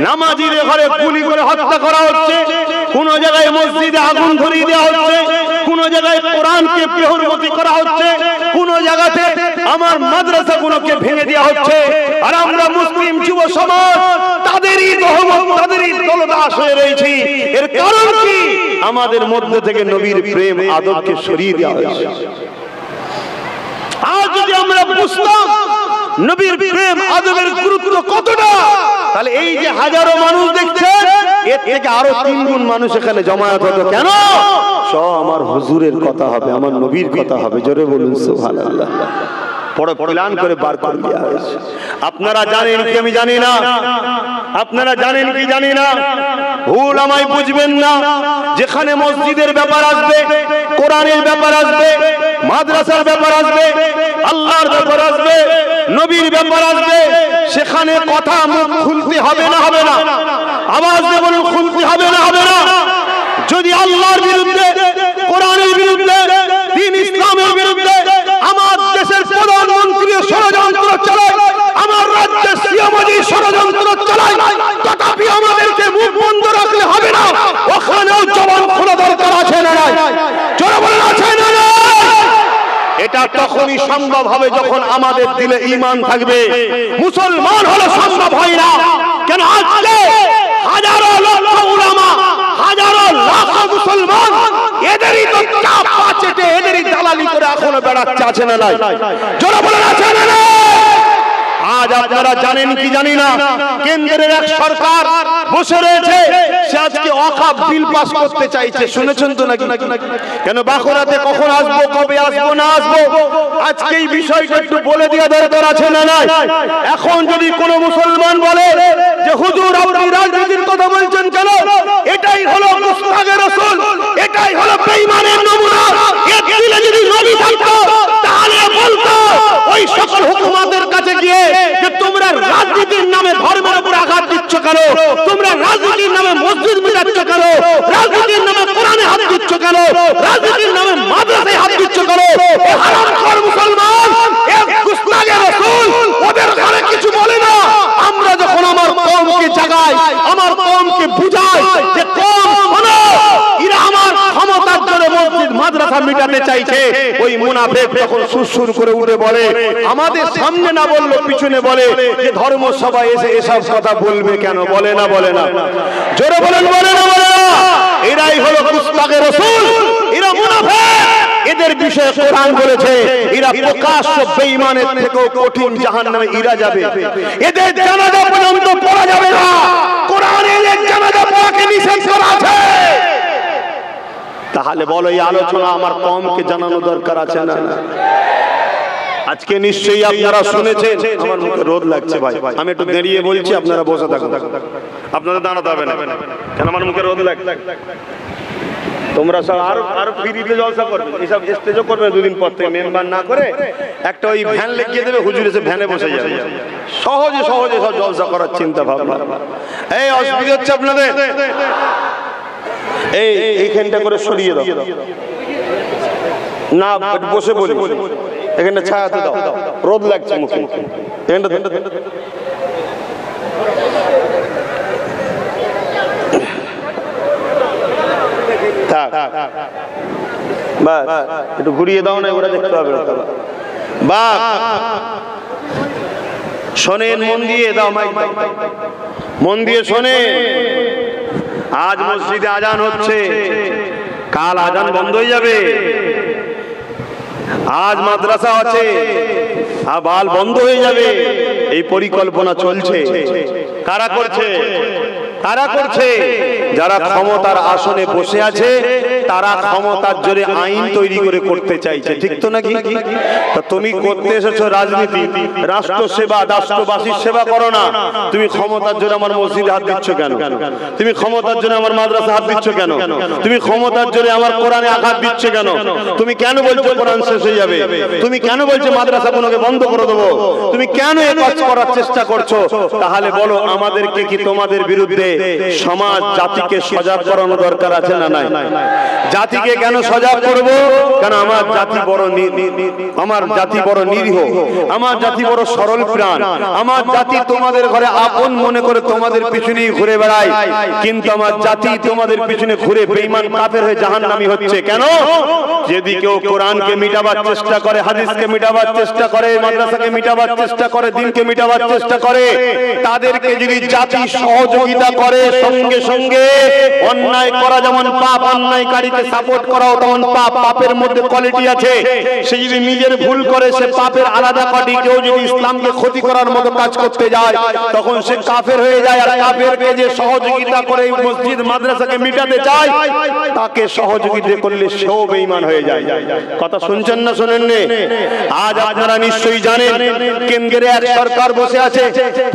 নামাজিদের ঘরে গুলি করে হত্যা করা হচ্ছে, কোন জায়গায় মসজিদে আগুন ধরিয়ে দেওয়া হচ্ছে, কোন জায়গায় কোরআনকে বেহুরমতি করা হচ্ছে, কোন জায়গাতে আমার মাদ্রাসাগুলোকে ভেঙে দেওয়া হচ্ছে। আর আমরা মুসলিম যুব সমাজ তাদেরই রহমত, তাদেরই দলদাস হয়ে রয়েছি। এর কারণ কি? আমাদের মধ্যে থেকে নবীর প্রেম আদবকে সরিয়ে দেওয়া হয়েছে। আজ যদি আমরা বুঝতাম নবীর প্রেম আদবের গুরুত্ব কতটা, তাহলে এই যে হাজারো মানুষ দেখছেন, এর থেকে আরো 3 গুণ মানুষ এখানে জমায়েত হতো। কেন? সব আমার হুজুরের কথা হবে, আমার নবীর কথা হবে। জোরে বলুন সুবহানাল্লাহ। বড় প্ল্যান করে বার করে দেওয়া হয়েছে। আপনারা জানেন কি আমি জানি না? আপনারা জানেন কি জানি না? ভুল আমায় বুঝবেন না। যেখানে মসজিদের ব্যাপার আসবে, কোরআনের ব্যাপার আসবে, মাদ্রাসার ব্যাপার আসবে, আল্লাহর ব্যাপার আসবে, নবীর ব্যাপার আসবে, সেখানে কথা মুখ খুলতে হবে না? হবে না? আওয়াজ দিয়ে বলুন, খুলতে হবে না? হবে না? যদি আল্লাহর বিরুদ্ধে, কোরআনের বিরুদ্ধে, দ্বীন ইসলামের বিরুদ্ধে আমার দেশের প্রধানমন্ত্রী ষড়যন্ত্র চালায়, আমার রাজ্যের সিএমজি ষড়যন্ত্র চালায়, তথাপি আমাদেরকে মুখ বন্ধ রাখলে হবে না। ওখানেও জবান খোলা দরকার আছে না নাই? জোরে বলেন, আছে না নাই? এটা তখনই সম্ভব হবে যখন আমাদের দিলে ঈমান থাকবে। মুসলমান হলে সম্ভব হয় না। কেন? আজকে হাজারো লক্ষ উলামা, হাজারো লাখ মুসলমান এদেরই তো চাপ চেটে, এদেরই দালালি করে এখনো বেড়াচ্ছে। আছে না নাই? জোরে বলেন, আছে না নাই? আজ আপনারা জানেন কি জানি না, কেন্দ্রের এক সরকার বসে রয়েছে, সে আজকে ওয়াকফ বিল পাস করতে চাইছে। শুনেছেন তো নাকি? কেন? বাঁকুড়াতে কখন আসবো, কবে আসবো, না আসবো, আজকে এই বিষয়টা একটু বলে দেওয়া দরকার আছে না নাই? এখন যদি কোনো মুসলমান বলে যে হুজুর আপনি রাজনীতির কথা বলছেন কেন, এটাই হলো মুস্তাগে রাসূল, এটাই হলো বেঈমানের নমুনা, এর দিলে যদি নবী থাকতো তাহলে বলতো ওই সকল হুকুমাদের কাছে গিয়ে যে তোমরা রাজনীতির নামে ধর্মের উপর আঘাত দিচ্ছ কেন, তোমরা রাজনীতির নামে মসজিদ মিটাচ্ছ কেন, রাজনীতির নামে কোরআনে হাত দিচ্ছ কেন, রাজনীতির নামে মাদ্রাসায় হাত দিচ্ছ কেন, এ হারামখোর মুসলমান, এ গুস্তাগে রাসূল ওদের ঘরে কিছু বলে না। আমরা যখন আমার কওমকে জাগাই, আমার কওমকে বুঝাই যে কওম শোনো, এরা আমার ক্ষমতার জন্য মসজিদ মাদ্রাসা মিটাতে চাইছে, ওই মুনাফিক তখন সুরসুর করে উঠে বলে, আমাদের সামনে না বললো পিছনে বলে যে ধর্ম সভায় এসে এসব কথা বলবে কেন? বলে না? বলে না? জোরে বলেন, বলে না? বলে না? এরাই হলো গুস্তাগে রাসূল, এরা মুনাফিক। এদের বিষয়ে কোরআন বলেছে এরা প্রকাশ্য বেঈমানের থেকেও কঠিন জাহান্নামে এরা যাবে। এদের জানাজা পর্যন্ত পড়া যাবে না, কোরআনে এদের জানাজা পড়াকে নিষেধ করা আছে। তাহলে বলো, এই আলোচনা আমার কওমকে জানানো দরকার আছে না? আজকে নিশ্চয়ই আপনারা শুনেছেন। আমার মুখে রোদ লাগছে ভাই, আমি একটু দাঁড়িয়ে বলছি, আপনারা বসে থাকুন। আপনাদের দাঁড়াতে হবে না, কেন আমার মুখে রোদ লাগছে। তোমরা সব আরো ফ্রিতে জলসা করবে, এইসব স্টেজও করবে দুদিন পর থেকে। মেম্বার না করে একটা ওই ভ্যান লেগিয়ে দেবে, হুজুর এসে ভ্যানে বসে যাবে, সহজে সহজে সব জলসা করার চিন্তা ভাবনা। এই অসুবিধা হচ্ছে আপনাদের, এইখানটা করে সরিয়ে দাও না, বসে বলি, এখানটা ছায়াতে দাও, রোদ লাগছে মুখে। একটু ঘুরিয়ে দাও না, ওরা দেখতে পাবে। বা শোনেন, মন দিয়ে দাও, মন দিয়ে শোনেন। আজ মসজিদে আজান হচ্ছে, কাল আজান বন্ধ হয়ে যাবে। আজ মাদ্রাসা আছে, আবাল বন্ধ হয়ে যাবে। এই পরিকল্পনা চলছে। কারা করছে? কারা করছে? যারা ক্ষমতার আসনে বসে আছে, তারা ক্ষমতার জোরে আইন তৈরি করে করতে চাইছে, ঠিক তো নাকি? তা তুমি করতে এসেছো রাজনীতি, রাষ্ট্র সেবা, রাষ্ট্রবাসীর সেবা করো না। তুমি ক্ষমতার জোরে আমার মসজিদে হাত দিচ্ছ কেন? তুমি ক্ষমতার জোরে আমার মাদ্রাসা হাত দিচ্ছ কেন? তুমি ক্ষমতার জোরে আমার কোরআনে আঘাত দিচ্ছ কেন? তুমি কেন বলছো কোরআন শেষ হয়ে যাবে? তুমি কেন বলছো মাদ্রাসা গুলোকে বন্ধ করে দেবো? তুমি কেন এই কাজ করার চেষ্টা করছো? তাহলে বলো, আমাদেরকে কি তোমাদের বিরুদ্ধে সমাজ জাতিকে সজাগ করানো দরকার আছে না নাই? জাতিকে কেন সজাগ করব? কারণ আমার জাতি বড় নিরীহ, আমার জাতি বড় সরল প্রাণ, আমার জাতি তোমাদের ঘরে আপন মনে করে তোমাদের পিছনেই ঘুরে বেড়ায়, কিন্তু আমার জাতি তোমাদের পিছনে ঘুরে বেঈমান কাফের হয়ে জাহান্নামী হচ্ছে। কেন? যদি কেউ কোরআনকে মিটাবার চেষ্টা করে, হাদিসকে মিটাবার চেষ্টা করে, মাদ্রাসাকে মিটাবার চেষ্টা করে, দ্বীনকে মিটাবার চেষ্টা করে, তাদেরকে যদি জাতি সহযোগিতা করে, সঙ্গে সঙ্গে অন্যায় করা যেমন পাপ, অন্যায়কারীকে সাপোর্ট করাও তেমন পাপ। পাপের মধ্যে কোয়ালিটি আছে। সে যদি নিজের ভুল করে, সে পাপের আলাদা কোয়ালিটি। কেউ যদি ইসলামকে ক্ষতি করার মতো কাজ করতে যায়, তখন সে কাফের হয়ে যায়। আর কাফেরকে যে সহযোগিতা করে মসজিদ মাদ্রাসাকে মিটাতে চায়, তাকে সহযোগিতা করলে সেও বেঈমান হয়ে যায়। কথা শুনছেন না শোনেন না? আজ আপনারা নিশ্চয়ই জানেন, কেন্দ্রে এক সরকার বসে আছে,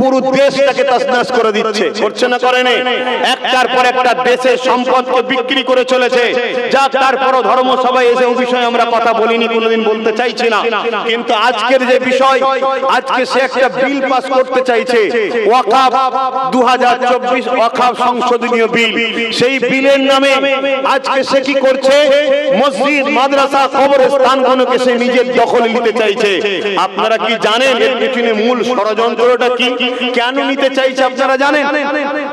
পুরো দেশটাকে তছনছ করে দিচ্ছে, করছে না করে না? একটার পর একটা দেশের সম্পদকে বিক্রি করে চলেছে। যা তারপরও ধর্মসভায় এসে ওই বিষয়ে আমরা কথা বলিনি, কোনোদিন বলতে চাইছি না। কিন্তু আজকের যে বিষয়, আজকে সে একটা বিল পাস করতে চাইছে, ওয়াকফ 2024 ওয়াকফ সংশোধনীয় বিল। সেই বিলের নামে আজকে সে কি করছে? মসজিদ, মাদ্রাসা, কবরস্থানগুলোকে সে নিজের দখলে নিতে চাইছে। আপনারা কি জানেন এর পিছনে মূল ষড়যন্ত্রটা কি? কেন নিতে চাইছে আপনারা জানেন?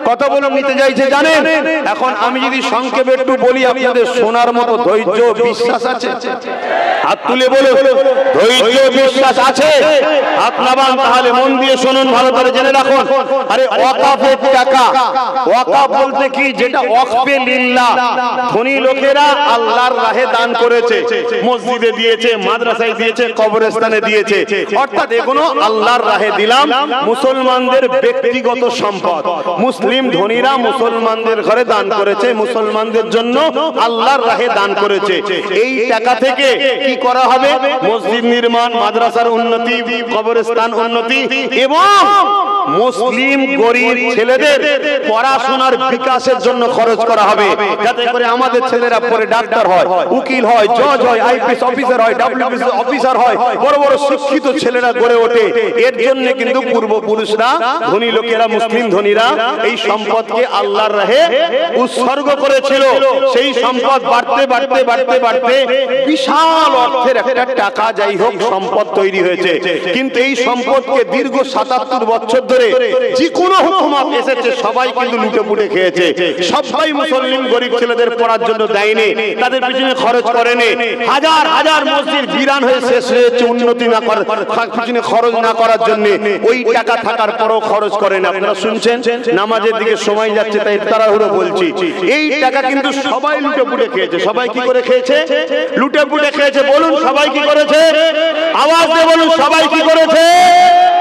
কথা বলে নিতে চাইছে জানেন? এখন আমি যদি সংক্ষেপে একটু বলি, আপনাদের শোনার মতো ধৈর্য বিশ্বাস আছে? হাত তুলে বলো, ধৈর্য বিশ্বাস আছে? আপনারা তাহলে মন দিয়ে শুনুন, ভালো করে জেনে রাখুন। আরে ওয়াকফের টাকা, ওয়াকফ বলতে কি? যেটা ওয়াকফে লিল্লাহ, ধনী লোকেরা আল্লাহর রাহে দান করেছে, মসজিদে দিয়েছে, মাদ্রাসায় দিয়েছে, কবরস্থানে দিয়েছে। অর্থাৎ এগুলো আল্লাহর রাহে দিলাম, মুসলমানদের ব্যক্তিগত সম্পদ। মুসলিম ধনীরা মুসলমানদের ঘরে দান করেছে, মুসলমানদের জন্য আল্লাহর রাহে দান করেছে। এই টাকা থেকে কি করা হবে? মসজিদ নির্মাণ, মাদ্রাসার উন্নতি, কবরস্থান উন্নতি এবং মুসলিম গরিব ছেলেদের পড়াশোনার বিকাশের জন্য খরচ করা হবে, যাতে করে আমাদের ছেলেরা পরে ডাক্তার হয়, উকিল হয়, জজ হয়, আইপিএস অফিসার হয়, ডব্লিউবিসি অফিসার হয়, বড় বড় শিক্ষিত ছেলেরা গড়ে ওঠে। এর জন্য কিন্তু পূর্বপুরুষরা, ধনী লোকেরা, মুসলিম ধনীরা এই সম্পদকে আল্লাহর রাহে উৎসর্গ করেছিল। সেই সম্পদ বাড়তে বাড়তে বাড়তে বাড়তে বিশাল অর্থের একটা টাকা, যাই হোক, সম্পদ তৈরি হয়েছে। কিন্তু এই সম্পদকে দীর্ঘ 77 বছর ধরে যে কোনো হুকুমত এসেছে, সবাই কিন্তু লুটে পুটে খেয়েছে। সবাই মুসলিম গরিব ছেলেদের পড়ার জন্য দেয়নি, তাদের পিছনে খরচ করেনি। হাজার হাজার মসজিদ বিরান হয়ে শেষ হয়েছে, উন্নতি না করার পিছনে খরচ না করার জন্য। ওই টাকা থাকার পরও খরচ করেন। আপনারা শুনছেন, নামাজের দিকে সময় যাচ্ছে তাই তাড়াহুড়ো বলছি। এই টাকা কিন্তু সবাই লুটে পুটে খেয়েছে। সবাই কি করে খেয়েছে? লুটে পুটে খেয়েছে। বলুন সবাই কি করেছে? আওয়াজ দিয়ে বলুন সবাই কি করেছে?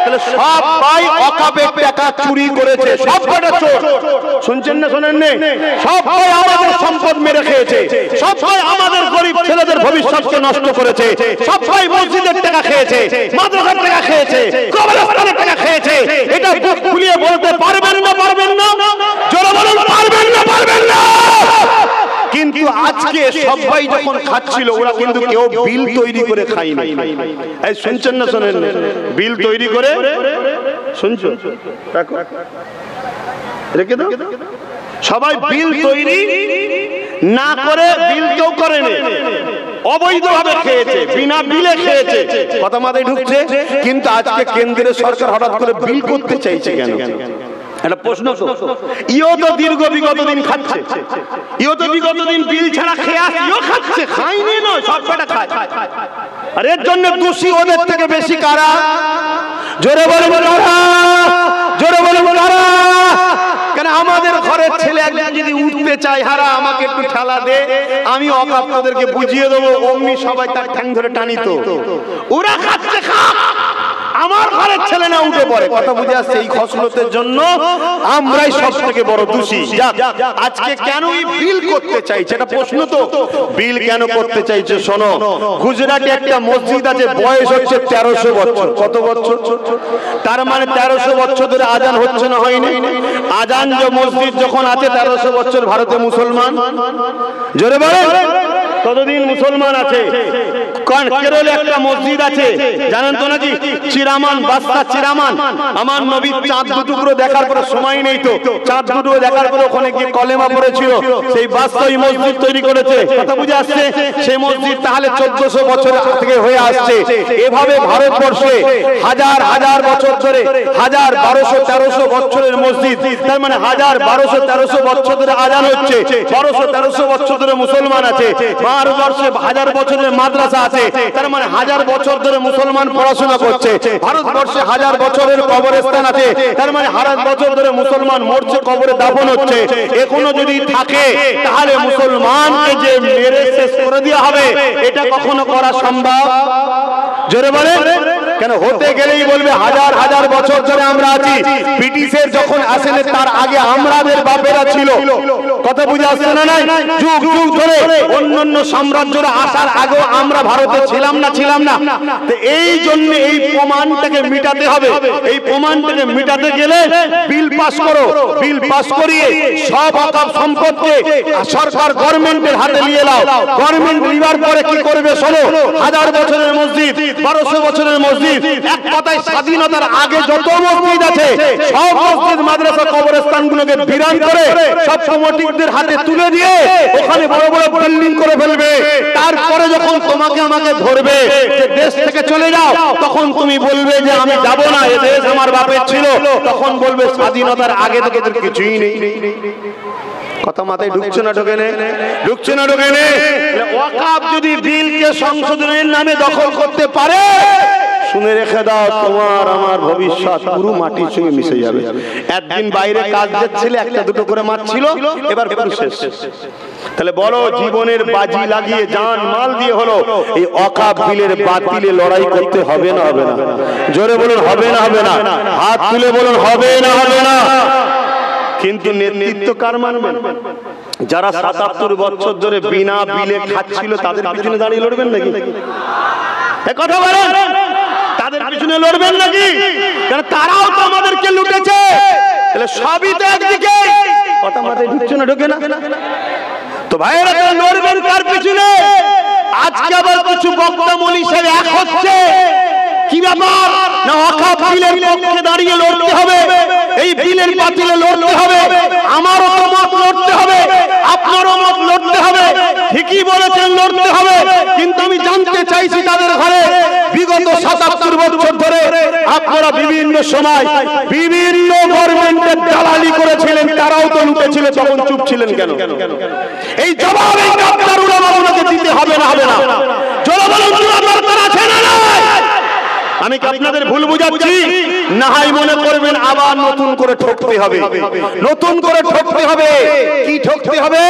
তাহলে সবাই ওয়াকফের টাকা চুরি করেছে, সবকটা চোর। শুনছেন না শোনেন না? সবাই আমাদের সম্পদ মেরে খেয়েছে, সবাই আমাদের গরিব ছেলেদের ভবিষ্যৎকে নষ্ট করেছে, সবাই মসজিদের টাকা খেয়েছে, মাদ্রাসার টাকা খেয়েছে, কবরস্থানের টাকা খেয়েছে। এটা বুক ফুলিয়ে বলতে পারবেন না? পারবেন না? জোরে বলুন, পারবেন না? পারবেন না? কিন্তু আজকে সবাই যখন খাচ্ছিল, ওরা কিন্তু কেউ বিল তৈরি করে খায়নি। এই শুনছেন না শোনেন? বিল তৈরি করে, শুনছো? রেখে দাও। সবাই বিল তৈরি না করে, বিল কেউ করেনি, অবৈধভাবে খেয়েছে, বিনা বিলে খেয়েছে। কথা মাথায় ঢুকছে? কিন্তু আজকে কেন্দ্রের সরকার হঠাৎ করে বিল করতে চাইছে কেন? একটা প্রশ্ন তো। ইও তো দীর্ঘ বিগত দিন খাচ্ছে, ইও তো বিগত দিন বিল ছাড়া খেয়ে আসছে, ইও খাচ্ছে, খায়নি নয়, সব কটা খায়। আর এর জন্য দোষী ওদের থেকে বেশি কারা? জোরে বলে কারা? জোরে বলে কারা? কেন আমাদের ঘরের ছেলে একজন যদি উঠতে চায়, হারা আমাকে একটু ঠেলা দে, আমি আপনাদেরকে বুঝিয়ে দেবো, অমনি সবাই তার ঠ্যাং ধরে টানিত। ওরা খাচ্ছে, খা, আমার ঘরের ছেলে না উঠে পড়ে। কথা বুঝে আসছে? এই খসলতের জন্য আমরাই সব থেকে বড় দোষী। আজকে কেন এই বিল করতে চাইছে, এটা প্রশ্ন তো। বিল কেন করতে চাইছে শোনো। গুজরাটে একটা মসজিদ আছে, বয়স হচ্ছে 1300 বছর। কত বছর? তার মানে 1300 বছর ধরে আজান হচ্ছে না, হয়নি? আজান যে মসজিদ যখন আছে 1300 বছর, ভারতে মুসলমান জোরে বলে কতদিন মুসলমান আছে? কেরলে একটা মসজিদ আছে, জানেন তো নাকি? চিরামান, বাদশা চিরামান। আমার নবী চাঁদ দুটুকরো দেখার পরে, সময় নেই তো, চাঁদ দুটো দেখার পরে ওখানে গিয়ে কলেমা পড়েছিল। সেই বাদশা ওই মসজিদ তৈরি করেছে। কথা বুঝে আসছে? সেই মসজিদ তাহলে 1400 বছর থেকে হয়ে আসছে। এভাবে ভারতবর্ষে হাজার হাজার বছর ধরে, 1200-1300 বছরের মসজিদ, তার মানে 1200-1300 বছর ধরে আজান হচ্ছে। 1200-1300 বছর ধরে মুসলমান আছে। ভারতবর্ষে 1000 বছরের মাদ্রাসা আছে, তার মানে 1000 বছর ধরে মুসলমান পড়াশোনা করছে। ভারতবর্ষে 1000 বছরের কবরস্থান আছে, তার মানে 1000 বছর ধরে মুসলমান মরছে, কবরে দাফন হচ্ছে। এখনো যদি থাকে তাহলে মুসলমানকে যে মেরে শেষ করে দেওয়া হবে, এটা কখনো করা সম্ভব? জোরে বলে কেন? হতে গেলেই বলবে হাজার হাজার বছর ধরে আমরা আছি। ব্রিটিশের যখন আসেনি তার আগে আমাদের বাপেরা ছিল। কথা বুঝে আসছে না? নাই যুগ যুগ ধরে অন্যান্য সাম্রাজ্যরা আসার আগেও আমরা ভারতে ছিলাম না, ছিলাম না। তো এই জন্য এই প্রমাণটাকে মিটাতে হবে। এই প্রমাণটাকে মিটাতে গেলে বিল পাস করো। বিল পাস করিয়ে সব অকাপ সম্পদকে সরকার গভর্নমেন্টের হাতে নিয়ে নাও। গভর্নমেন্ট নেওয়ার পরে কি করবে শোনো। 1000 বছরের মসজিদ, 1200 বছরের মসজিদ, এক কথায় স্বাধীনতার আগে যত মসজিদ আছে সব মসজিদ, মাদ্রাসা, কবরস্থানগুলোকে বিরান করে সব কমিটিদের হাতে তুলে দিয়ে ওখানে বড় বড় বিল্ডিং করে ফেলবে। তারপরে যখন তোমাকে আমাকে ধরবে যে দেশ থেকে চলে যাও, তখন তুমি বলবে যে আমি যাব না, এ দেশ আমার বাপের ছিল। তখন বলবে স্বাধীনতার আগে থেকে তোর কিছুই নেই। কথা মাথায় ঢুকছে না? ঢোকে না? ঢুকছে না? ঢোকে না? ওয়াকফ যদি বিলকে সংশোধনের নামে দখল করতে পারে, শুনে রেখে দাও, তোমার আমার ভবিষ্যৎ পুরো মাটির সঙ্গে মিশে যাবে। একদিন বাইরে কাজ যাচ্ছিলে, একটা দুটো করে মাছ ছিল, এবার পুরো শেষ। তাহলে বলো, জীবনের বাজি লাগিয়ে জান মাল দিয়ে হলো এই ওয়াকফ বিলের বাতিলে লড়াই করতে হবে না? হবে না? জোরে বলুন, হবে না? হবে না? হাত তুলে বলুন, হবে না? হবে না? কিন্তু নেতৃত্ব কার মানবেন? যারা 77 বছর ধরে বিনা বিলে খাচ্ছিল, তাদের পিছনে দাঁড়িয়ে লড়বেন নাকি? কথা বলেন, তাদের পিছনে লড়বেন নাকি? কারণ তারাও তো আমাদেরকে লুটেছে। তাহলে সবই তো একদিকে। কথা মাথায় ঢুকছে না? ঢোকে না? তো ভাইরা লড়বেন কার পিছনে? আজকে আবার কিছু বক্তা মৌলী সাহেব এক হচ্ছে। কি ব্যাপার? না ওয়াকফ বিলের পক্ষে দাঁড়িয়ে লড়তে হবে, এই বিলের বাতিলে লড়তে হবে, আমারও তো মত লড়তে হবে, আপনারও মত লড়তে হবে। ঠিকই বলেছেন, লড়তে হবে। কিন্তু আমি জানতে চাইছি তাদের ঘরে বিগত 77 বছর ধরে আপনারা বিভিন্ন সময় বিভিন্ন গভর্নমেন্টের দালালি করেছিলেন, তারাও তো লুটেছিল, তখন চুপ ছিলেন কেন? এই জবাব এই ডাক্তার উলামাকে দিতে হবে না? হবে না? জনগণ দরকার আছে না? আমি কি আপনাদের ভুল বুঝাচ্ছি? না হয় মনে করবেন আবার নতুন করে ঠকতে হবে। নতুন করে ঠকতে হবে। কি ঠকতে হবে?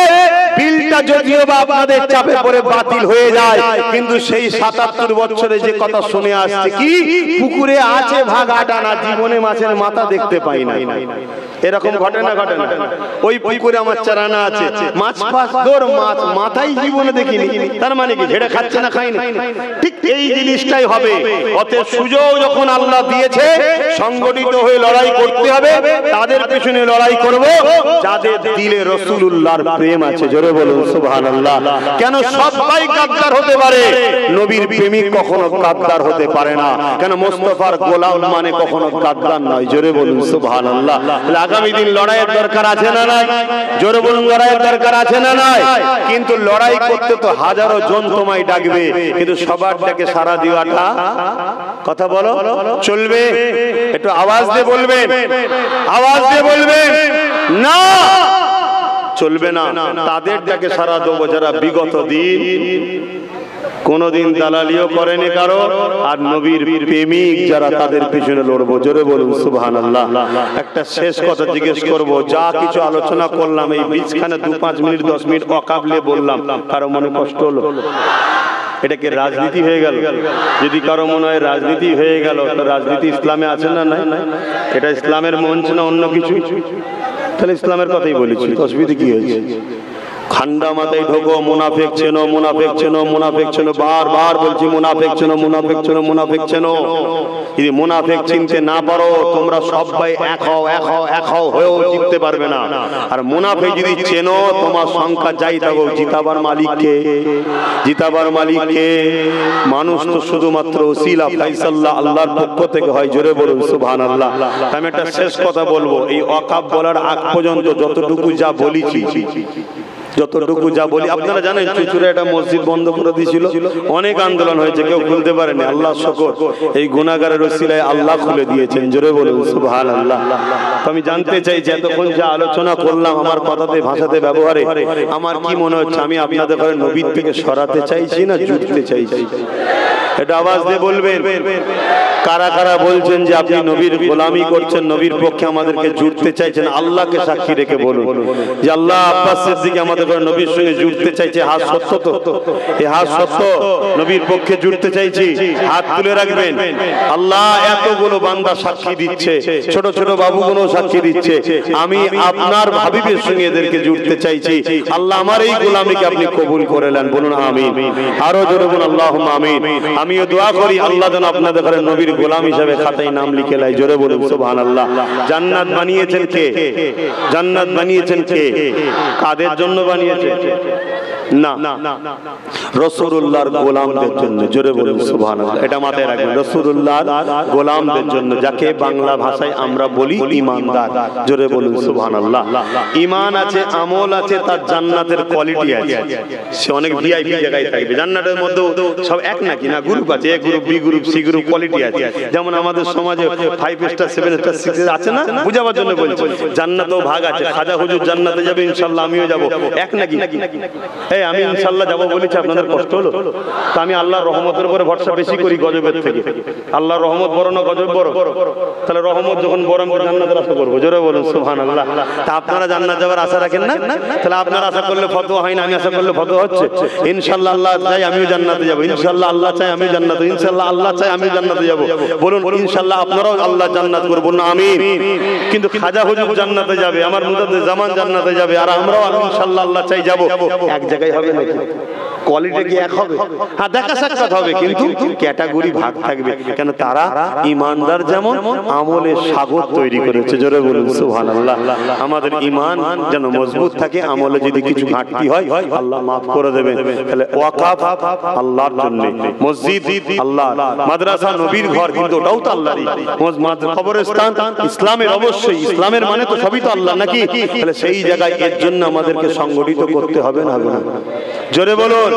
বিলটা যদিও বা আপনাদের চাপে পড়ে বাতিল হয়ে যায়, কিন্তু সেই 77 বছরে যে কথা শুনে আসছে, কি পুকুরে আছে ভাগ আটানা, জীবনে মাছের মাথা দেখতে পাই না। এরকম ঘটে না? ঘটে না? ওই পুকুরে আমার চারানা আছে, মাছ ফাঁস দৌড়, মাছ মাথায় জীবনে দেখিনি। তার মানে কি ঝেড়ে খাচ্ছে না, খাই না? ঠিক এই জিনিসটাই হবে। অতএব সুযোগ যখন আল্লাহ দিয়েছে, সংগঠিত হয়ে লড়াই করতে হবে। তাদের পিছনে লড়াই করব যাদের দিলে রাসূলুল্লাহর প্রেম আছে। জোরে বলুন সুবহানাল্লাহ। কেন সবাই গাদ্দার হতে পারে, নবীর প্রেমিক কখনো গাদ্দার হতে পারে না। কেন মুস্তাফার গোলাম মানে কখনো গাদ্দার নয়। জোরে বলুন সুবহানাল্লাহ। আগামী দিন লড়াইয়ের দরকার আছে না নাই? জোরে বলুন, লড়াইয়ের দরকার আছে না নাই? কিন্তু লড়াই করতে তো হাজারো জন তোমায় ডাকবে, কিন্তু সবার ডাকে সাড়া দেওয়াটা, কথা বলো, চলবে? একটু আওয়াজ দিয়ে বলবেন, আওয়াজ দিয়ে বলবেন না, চলবে না। তাদের ডাকে সাড়া দেবো যারা বিগত দিন কোনদিন দালালিও করেনি কারো, আর নবীর প্রেমিক যারা, তাদের পিছনে লড়বো। জোরে বলুন সুবহানাল্লাহ। একটা শেষ কথা জিজ্ঞেস করব, যা কিছু আলোচনা করলাম এই বিচখানে 2-5 মিনিট 10 মিনিট অকাবলে বললাম, কারো মনে কষ্ট হলো? এটাকে রাজনীতি হয়ে গেল। যদি কারো মনে হয় রাজনীতি হয়ে গেল, তো রাজনীতি ইসলামে আছে না নাই? এটা ইসলামের মঞ্চ না অন্য কিছু? তাহলে ইসলামের কথাই বলেছি, অসুবিধা কি হয়েছে? ঠান্ডা মাথায় ঢোকো, মুনাফিক চেনো, মুনাফিক চেনো, মুনাফিক চেনো, বারবার বলছি মুনাফিক চেনো, মুনাফিক চেনো, মুনাফিক চেনো। যদি মুনাফিক চিনতে না পারো, তোমরা সবাই এক হও, এক হও, এক হও হয়েও জিততে পারবে না। আর মুনাফিক যদি চেনো, তোমার সংখ্যা যাই থাকো, জিতাবার মালিককে, জিতাবার মালিককে। মানুষ তো শুধুমাত্র ওসিলা, ফাইসাল্লাহ আল্লাহর পক্ষ থেকে হয়। জোরে বলুন সুবহানাল্লাহ। আমি একটা শেষ কথা বলবো, এই ওয়াকাফ বলার আগ পর্যন্ত যতটুকু যা বলেছি, যতটুকু যা বলি, আপনারা জানেন চুচুড়ে একটা মসজিদ বন্ধ করে দিয়েছিল, অনেক আন্দোলন হয়েছে, কেউ খুলতে পারেনি। আল্লাহ শুকর, এই গুনাহগারের ওসিলায় আল্লাহ খুলে দিয়েছেন। জোরে বলুন সুবহানাল্লাহ। তো আমি জানতে চাই যে এতক্ষণ যা আলোচনা করলাম, আমার কথাতে, ভাষাতে, ব্যবহারে আমার কি মনে হচ্ছে, আমি আপনাদের ঘরে নবীর থেকে সরাতে চাইছি না জুড়তে চাইছি? এটা আওয়াজ দিয়ে বলবেন। কারা কারা বলছেন যে আপনি নবীর গোলামি করছেন, নবীর পক্ষে আমাদেরকে জুড়তে চাইছেন? আল্লাহকে সাক্ষী রেখে বলুন যে আল্লাহ আব্বাস সিদ্দিক আমাদের ঘরে নবীর সঙ্গে জুড়তে চাইছে। হাত সত্য তো? এই হাত সত্য? নবীর পক্ষে জুড়তে চাইছি, হাত তুলে রাখবেন। আল্লাহ এতগুলো বান্দা সাক্ষী দিচ্ছে, ছোট ছোট বাবুগুলো সাক্ষী দিচ্ছে, আমি আপনার হাবিবের সঙ্গে এদেরকে জুড়তে চাইছি। আল্লাহ আমার এই গোলামিকে আপনি কবুল করে নেন। বলুন আমিন। আরো জোরে বলুন আল্লাহুম্মা আমিন। আমিও দোয়া করি আল্লাহ যেন আপনাদের ঘরে নবীর গোলাম হিসেবে খাতায় নাম লিখে লাই। জোরে বলুন সুবহানাল্লাহ। জান্নাত বানিয়েছেন কে? জান্নাত বানিয়েছেন কে? কাদের জন্য বানিয়েছেন? না, রাসূলুল্লাহর গোলামদের জন্য। জোরে বলুন সুবহানাল্লাহ। এটা মাথায় রাখবেন, রাসূলুল্লাহর গোলামদের জন্য, যাকে বাংলা ভাষায় আমরা বলি ঈমানদার। জোরে বলুন সুবহানাল্লাহ। ঈমান আছে, আমল আছে, তার জান্নাতের কোয়ালিটি আছে। সে অনেক ভিআইপি জায়গায় থাকবে। জান্নাতের মধ্যে সব এক নাকি? না, গ্রুপ আছে, A group, B group, C group, quality আছে। যেমন আমাদের সমাজে 5 স্টার, 7 স্টার, 6 আছে না? বুঝাবার জন্য বলছি, জান্নাতেও ভাগ আছে। খাজা হুজুর জান্নাতে যাবে, ইনশাআল্লাহ আমিও যাব। এক নাকি? এই আমি ইনশাআল্লাহ যাব বলেছি, আপনাদের কষ্ট হলো? তো আমি আল্লাহর রহমতের উপরে ভরসা বেশি করি গজবের থেকে। আল্লাহর রহমত বড় না গজব বড়? তাহলে রহমত যখন বড়, আমরা জান্নাতের আশা করবো। জোরে বলুন সুবহানাল্লাহ। তা আপনারা জান্নাত যাওয়ার আশা রাখেন না? তাহলে আপনারা আশা করলে ফতোয়া হয় না, আমি আশা করলে ফতোয়া হচ্ছে। ইনশাআল্লাহ আল্লাহ চাই আমিও জান্নাতে যাব, ইনশাআল্লাহ আল্লাহ চাই আমিও জান্নাতে, ইনশাআল্লাহ আল্লাহ চাই আমিও জান্নাতে যাব। বলুন ইনশাআল্লাহ আপনারাও আল্লাহ জান্নাত করবেন না? আমিন। কিন্তু খাজা হুজুর জান্নাতে যাবে, আমার মুজাদ্দিদ জামান জান্নাতে যাবে, আর আমরাও ইনশাআল্লাহ আল্লাহ চাই যাব। এক জায়গায় হবে নাকি? কোয়ালিটি কি এক হবে? হ্যাঁ, দেখা সাক্ষাৎ হবে, কিন্তু ক্যাটাগরি ভাগ থাকবে। কেন? তারা ঈমানদার যেমন আমলে সাগর তৈরি করেছে। জোরে বলুন সুবহানাল্লাহ। আমাদের ঈমান যেন মজবুত থাকে, আমলে যদি কিছু ঘাটতি হয় আল্লাহ মাফ করে দেবেন। তাহলে ওয়াকাফ আল্লাহর জন্য, মসজিদ আল্লাহ, মাদ্রাসা নবীর ঘর, কিন্তু ওটাও তো আল্লাহরই। কবরস্থান ইসলামের, অবশ্যই ইসলামের মানে তো সবই তো আল্লাহ নাকি? তাহলে সেই জায়গায় এর জন্য আমাদেরকে সংগঠিত করতে হবে না? হবে না? জোরে বলুন।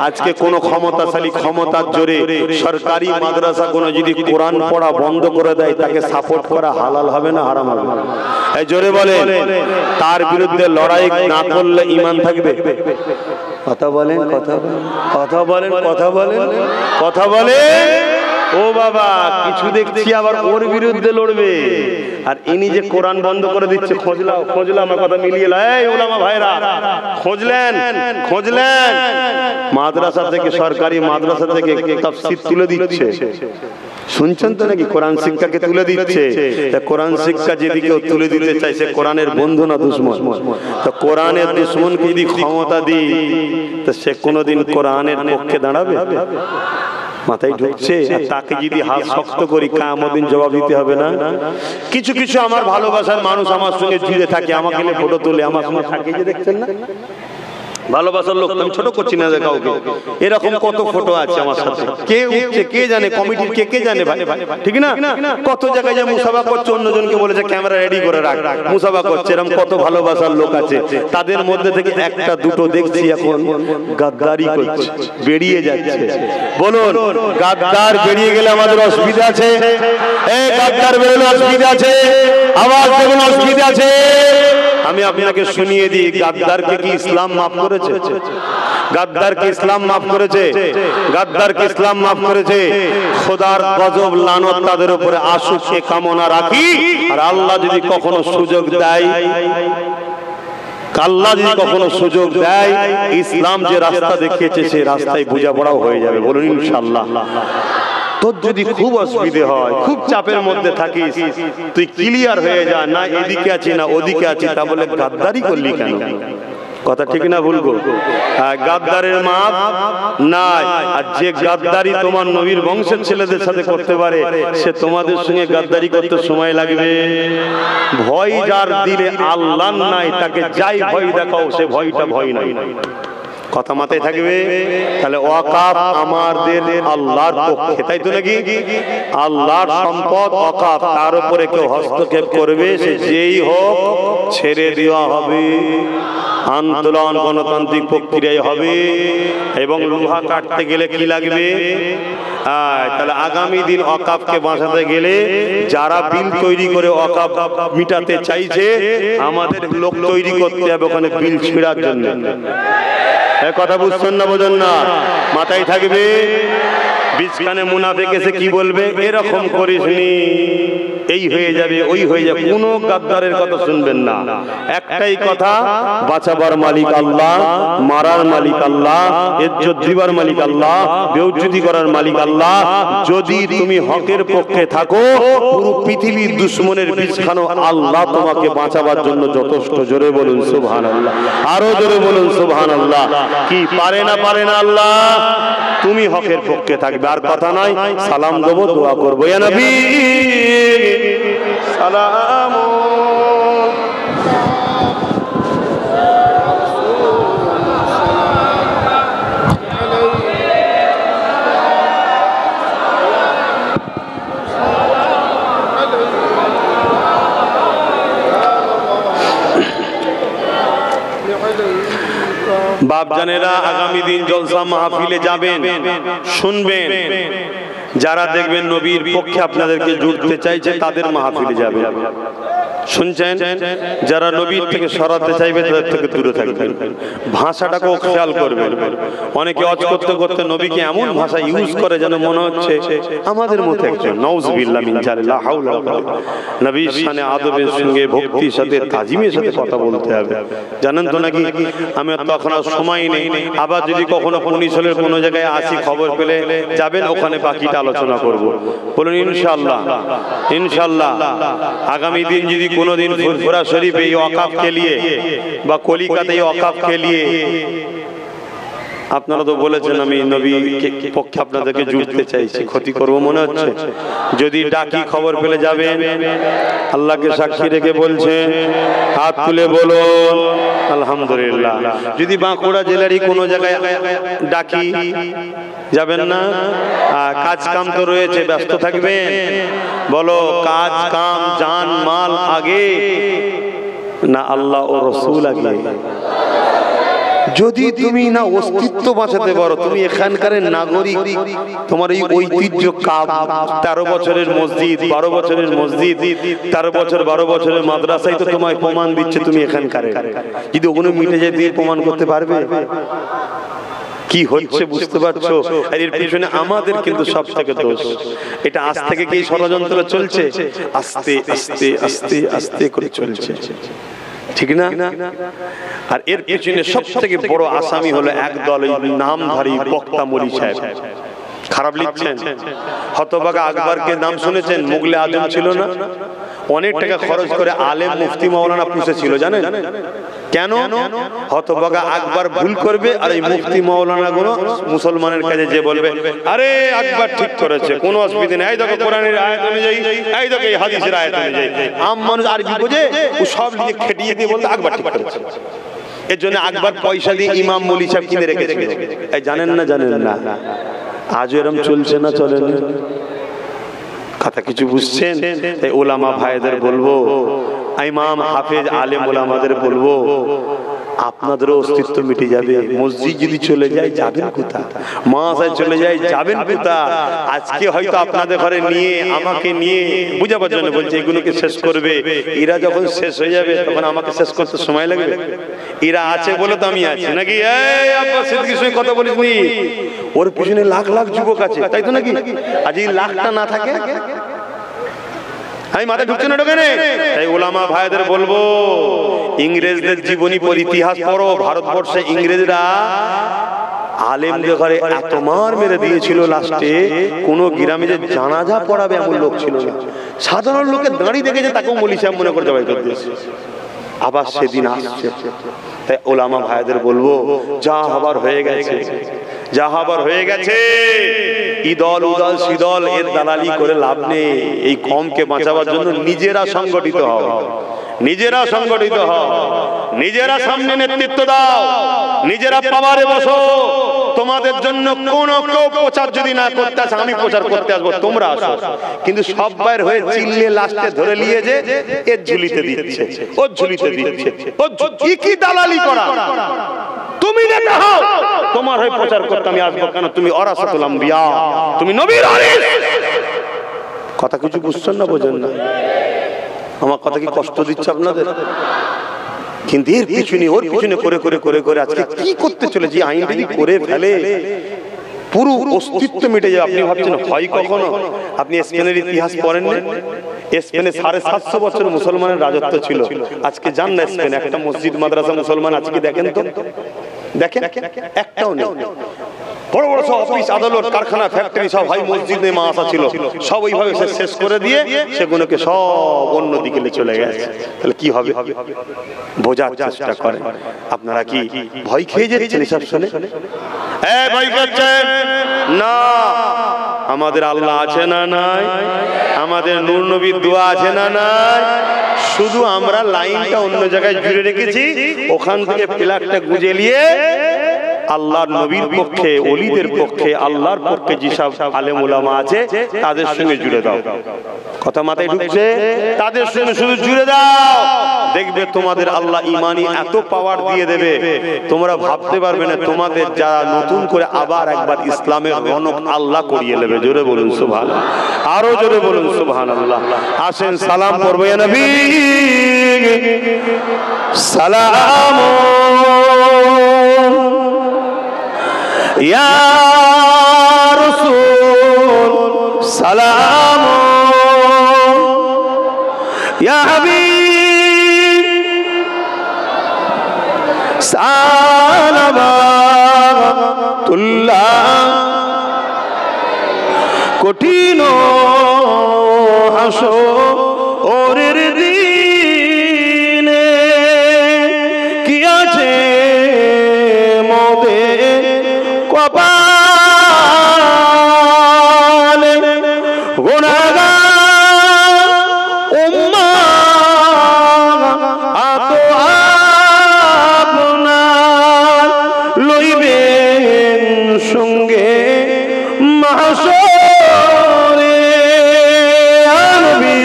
আজকে কোন ক্ষমতাশালী ক্ষমতার জোরে সরকারি মাদ্রাসা কোন যদি কোরআন পড়া বন্ধ করে দেয়, তাকে সাপোর্ট করা হালাল হবে না হারাম হবে? এই জোরে বলেন। তার বিরুদ্ধে লড়াই না করলে ঈমান থাকবে? কথা বলেন, কথা বলেন, কথা বলেন, কথা বলেন, কথা বলেন। ও বাবা, কিছু দেখছি আবার ওর বিরুদ্ধে লড়বে। আর ইনি যে কোরআন বন্ধ করে দিচ্ছে, খোঁজলাও, খোঁজলাম, আমার কথা মিলিয়ে লো। এই ওলামা ভাইরা, খোঁজলেন, খোঁজলেন। মাদ্রাসা থেকে, সরকারি মাদ্রাসা থেকে তাফসীর তুলে দিচ্ছে, শুনছেন তো নাকি? কোরআন শিক্ষাকে তুলে দিচ্ছে। কোরআন শিক্ষা যেদিকে তুলে দিতে চাইছে, কোরআনের বন্ধু না দুশমন? তো কোরআনের দুশমনকে যদি ক্ষমতা দিই, তো সে কোনোদিন কোরআনের পক্ষে দাঁড়াবে? মাথায় ঢুকছে? তাকে যদি হাত শক্ত করি, কিয়ামত দিন জবাব দিতে হবে না? কিছু কিছু আমার ভালোবাসার মানুষ আমার সঙ্গে জুড়ে থাকে, আমাকে নিয়ে ফটো তোলে, আমার সঙ্গে থাকে, যে দেখছেন না ভালোবাসার লোক। আমি ছোট করছি না কাউকে, এরকম কত ফটো আছে আমার সাথে। কে উঠছে কে জানে, কমিটির কে কে জানে ভাই, ঠিক না? কত জায়গায় যে মুসাফা করছে, অন্যজনকে বলেছে ক্যামেরা রেডি করে রাখ, মুসাফা করছে। এরকম কত ভালোবাসার লোক আছে। তাদের মধ্যে থেকে একটা দুটো দেখছি এখন গাদ্দারি করছে, বেরিয়ে যাচ্ছে। বলুন, গাদ্দার বেরিয়ে গেলে আমাদের অসুবিধা আছে? এই গাদ্দার বেরোলে অসুবিধা আছে? আওয়াজ দেবেন, অসুবিধা আছে? আমি আপনাকে শুনিয়ে দিই, গাদ্দারকে কি ইসলাম মাফ করেছে? গাদ্দারকে ইসলাম মাফ করেছে? গাদ্দারকে ইসলাম মাফ করেছে? খোদার গজব লানত তাদের উপরে আসুক সে কামনা রাখি। আর আল্লাহ যদি কখনো সুযোগ দেয়, আল্লাহ যদি কখনো সুযোগ দেয়, ইসলাম যে রাস্তা দেখিয়েছে সেই রাস্তায় বোঝাপড়াও হয়ে যাবে। বলুন ইনশাআল্লাহ। তোর যদি খুব অসুবিধে হয়, খুব চাপের মধ্যে থাকিস, তুই ক্লিয়ার হয়ে যা, না এদিকে আছি না ওদিকে আছি, তা বলে গাদ্দারি করলি কেন? কথা ঠিক না ভুল গো? গাদ্দারের মাপ নাই। আর যে গাদ্দারি তোমার নবীর বংশের ছেলেদের সাথে করতে পারে, সে তোমাদের সঙ্গে গাদ্দারি করতে সময় লাগবে। ভয় যার দিলে আল্লাহ নাই, তাকে যাই ভয় দেখাও সে ভয়টা ভয় নাই। কথা মাথায় থাকবে। তাহলে ওয়াকাফ আমাদের আল্লাহর পক্ষে, তাই তো নাকি? আল্লাহর সম্পদ ওয়াকাফ, তার উপরে কেউ হস্তক্ষেপ করবে, সে যেই হোক ছেড়ে দেওয়া হবে। আন্দোলন গণতান্ত্রিক প্রক্রিয়ায় হবে। এবং লোহা কাটতে গেলে কি লাগবে? তাহলে আগামী দিন ওয়াকাফকে বাঁচাতে গেলে যারা বিল তৈরি করে ওয়াকাফ মিটাতে চাইছে, আমাদের লোক তৈরি করতে হবে ওখানে বিল ছিঁড়ার জন্য। কথা বুঝছেন না? বোঝেন না? মাথায় থাকবে। বিছখানে মুনাফিক এসে কি বলবে? এরকম করিসনি, এই হয়ে যাবে, ওই হয়ে যাবে। কোনো গাদ্দারের কথা শুনবেন না। একটাই কথা, বাঁচাবার মালিক আল্লাহ, মারার মালিক আল্লাহ, ইজ্জত দিবার মালিক আল্লাহ, বেইজ্জতি করার মালিক আল্লাহ। যদি তুমি হকের পক্ষে থাকো, পুরো পৃথিবীর দুশমনের বিছখানো আল্লাহ তোমাকে বাঁচাবার জন্য যথেষ্ট। জোরে বলুন সুবহানাল্লাহ। আরো জোরে বলুন সুবহানাল্লাহ। কি পারে না পারে না আল্লাহ? তুমি হকের পক্ষে থাকবে। আর কথা নয়, সালাম দেবো, দোয়া করবো, ইয়া নবী সালাম। বাপ জানেরা, আগামী দিন জলসা মাহফিলে যাবেন, শুনবেন। যারা দেখবেন নবীর পক্ষে আপনাদেরকে জুড়তে চাইছে, তাদের মাহফিলে যাবেন। শুনছেন? যারা নবীর থেকে সরাতে চাইবে, তাদের থেকে দূরে থাকবেন। ভাষাটাকেও খেয়াল করবেন। অনেকে অজ করতে করতে নবীকে এমন ভাষা ইউজ করে যেন মনে হচ্ছে আমাদের মতো একজন। নাউজুবিল্লাহ মিন যালিক, লা হাওলা ওয়ালা কুওয়াতা। নবীর শানে আদবের সঙ্গে, ভক্তির সাথে, তাজিমের সাথে কথা বলতে হবে। জানেন তো নাকি? আমি তো এখন আর সময় নেই। আবার যদি কখনো পুলিশের কোনো জায়গায় আসি, খবর পেলে যাবেন, ওখানে বাকিটা আলোচনা করব। বলুন ইনশাআল্লাহ। ইনশাআল্লাহ আগামী দিন যদি কোনোদিন ফুরফুরা শরীফে এই ওয়াকাফকে নিয়ে বা কলিকাতায় ওয়াকাফকে নিয়ে, আপনারা তো বলেছেন আমি নবীর পক্ষে আপনাদেরকে জুড়তে চাইছি, ক্ষতি করবো মনে হচ্ছে? যদি ডাকি, খবর পেলে যাবেন। আল্লাহকে সাক্ষী রেখে বলছেন, হাত তুলে বলুন আলহামদুলিল্লাহ। যদি বাঁকুড়া জেলারই কোনো জায়গায় ডাকি, যাবেন না? কাজ কাম তো রয়েছে, ব্যস্ত থাকবেন। বলো, কাজ কাম, জান মাল আগে না আল্লাহ ও রসুল আগে? যদি তুমি না অস্তিত্ব বাঁচাতে পারো, তুমি এখানকার নাগরিক, তোমার এই ঐতিহ্য, 13 বছরের মসজিদ, 12 বছরের মসজিদ, 13 বছর 12 বছরের মাদ্রাসায় তো তোমায় প্রমাণ দিচ্ছে তুমি এখানকার। যদি ওগুলো মিটে যায়, দিয়ে প্রমাণ করতে পারবে কি হচ্ছে? বুঝতে পারছো? আর এর পিছনে আমাদের কিন্তু সব থেকে দোষ। এটা আজ থেকে কি ষড়যন্ত্র চলছে? আস্তে আস্তে আস্তে আস্তে করে চলছে, ঠিক না? আর এর পিছনে সব থেকে বড় আসামি হলো একদল নামধারী বক্তা মলি সাহেব। খারাপ লিখছেন। হতভাগা আকবরকে নাম শুনেছেন? মুগলে আজম ছিল না? অনেক টাকা খরচ করে আলেম মুফতি মাওলানা পুষেছিল, জানেন কেন? হতভাগা আকবর ভুল করবে, আর এই মুফতি মাওলানা গুলো মুসলমানের কাছে যে বলবে, আরে আকবর ঠিক করেছে, কোনো অসুবিধা নেই, এই দেখো কোরআনের আয়াত অনুযায়ী, এই দেখো এই হাদিসের আয়াত অনুযায়ী। আম মানুষ আরবি বোঝে, ও সব লিখে খেটিয়ে দিয়ে বলতে আকবর ঠিক করেছে। এর জন্য আকবর পয়সা দিয়ে ইমাম মলি সাহেব কিনে রেখেছিল। এই জানেন না? জানেন না? আজও এরকম চলছে না? চলে না? কথা কিছু বুঝছেন? তাই ওলামা ভাইদের বলবো, ইমাম হাফেজ আলেম ওলামাদের বলবো, আপনাদেরও অস্তিত্ব মিটে যাবে। মসজিদ যদি চলে যায়, যাবেন কোথা? মাসায় চলে যায়, যাবেন কোথা? আজকে হয়তো আপনাদের ঘরে নিয়ে, আমাকে নিয়ে বুঝাবার জন্য বলছে এগুলোকে শেষ করবে। এরা যখন শেষ হয়ে যাবে, তখন আমাকে শেষ করতে সময় লাগবে? এরা আছে বলে তো আমি আছি, নাকি? এই আব্বাস সিদ্দিকীর সঙ্গে কথা বলিসনি? ওর পিছনে লাখ লাখ যুবক আছে, তাই তো নাকি? আজ এই লাখটা না থাকে, আমি মাথায় ঢুকছে না ঢোকে না। তাই ওলামা ভাইদের বলবো, ইংরেজদের জীবনী পর ইতিহাস পড়ো। ভারতবর্ষে ইংরেজরা আলেমদের ঘরে এত মার মেরে দিয়েছিল, লাস্টে কোন গ্রামে যে জানাজা পড়াবে এমন লোক ছিল না। সাধারণ লোকের দাঁড়িয়ে দেখেছে তাকেও মলি সাহেব মনে করে জবাই করে দিয়েছে। আবার সেদিন আসছে। তাই ওলামা ভাইদের বলবো, যা হবার হয়ে গেছে, যা হবার হয়ে গেছে। ইদল উদল সিদল এর দালালি করে লাভ নেই। এই কমকে বাঁচাবার জন্য নিজেরা সংগঠিত হও, নিজেরা সংগঠিত হও, নিজেরা সামনে নেতৃত্ব দাও, নিজেরা পাওয়ারে বসো। তোমাদের জন্য কোন কেউ প্রচার যদি না করতে আসে, আমি প্রচার করতে আসবো, তোমরা আসো। কিন্তু সব বাইর হয়ে চিল্লে লাস্টে ধরে নিয়ে যে এর ঝুলিতে দিচ্ছে, ওর ঝুলিতে দিচ্ছে, ওর কি দালালি করা। তুমি নেতা হও, তোমার হয়ে প্রচার করতে আমি আসবো কেন? তুমি ওরাসাতুল আম্বিয়া, তুমি নবীর ওয়ারিস। কথা কিছু বুঝছেন না, বোঝেন না? আমার কথা কি কষ্ট দিচ্ছে আপনাদের? কিন্তু এর পিছনে ওর পিছনে করে করে করে করে আজকে কি করতে চলেছি, আইন যদি করে ফেলে পুরো অস্তিত্ব মিটে যাবে। আপনি ভাবছেন হয় কখনো? আপনি স্পেনের ইতিহাস পড়েন না? স্পেনে 750 বছর মুসলমানের রাজত্ব ছিল। আজকে জান না স্পেন একটা মসজিদ মাদ্রাসা মুসলমান আজকে দেখেন তো, দেখেন একটাও নেই। বড় বড় সব অফিস আদালত কারখানা ফ্যাক্টরি সব ভাই মসজিদ নেই মাসা ছিল, সব ওইভাবে শেষ করে দিয়ে সেগুলোকে সব অন্যদিকে চলে গেছে। তাহলে কি হবে? বোঝার চেষ্টা করেন। আপনারা কি ভয় খেয়ে যাচ্ছেন এসব শুনে? ভয় করছেন না? আমাদের আল্লাহ আছে না নাই? আমাদের নূর নবীর দোয়া আছে না নাই? শুধু আমরা লাইনটা অন্য জায়গায় জুড়ে রেখেছি, ওখান থেকে প্লাগটা গুঁজে নিয়ে আল্লাহর নবীর পক্ষে, ওলিদের পক্ষে, আল্লাহর পক্ষে যেসব আলেম ওলামা আছে তাদের সঙ্গে জুড়ে দাও। কথা মাথায় ঢুকছে? তাদের সঙ্গে শুধু জুড়ে দাও, দেখবে তোমাদের আল্লাহ ইমানি এত পাওয়ার দিয়ে দেবে তোমরা ভাবতে পারবে না। তোমাদের যারা নতুন করে আবার একবার ইসলামের রনক আল্লাহ করিয়ে নেবে। জোরে বলুন সুবহানাল্লাহ, আরো জোরে বলুন সুবহানাল্লাহ। আসেন সালাম পড়বো ইয়া নবী সালাম ইয়া রাসূল সালাম ইয়া হাবিব সালামাতুল্লাহ। কঠিন হাসরের দিনে কি আছে মোদের কপালে, গুনাহগার উম্মাহ আতো আপনার লইবেন সঙ্গে মাহশরে। নবী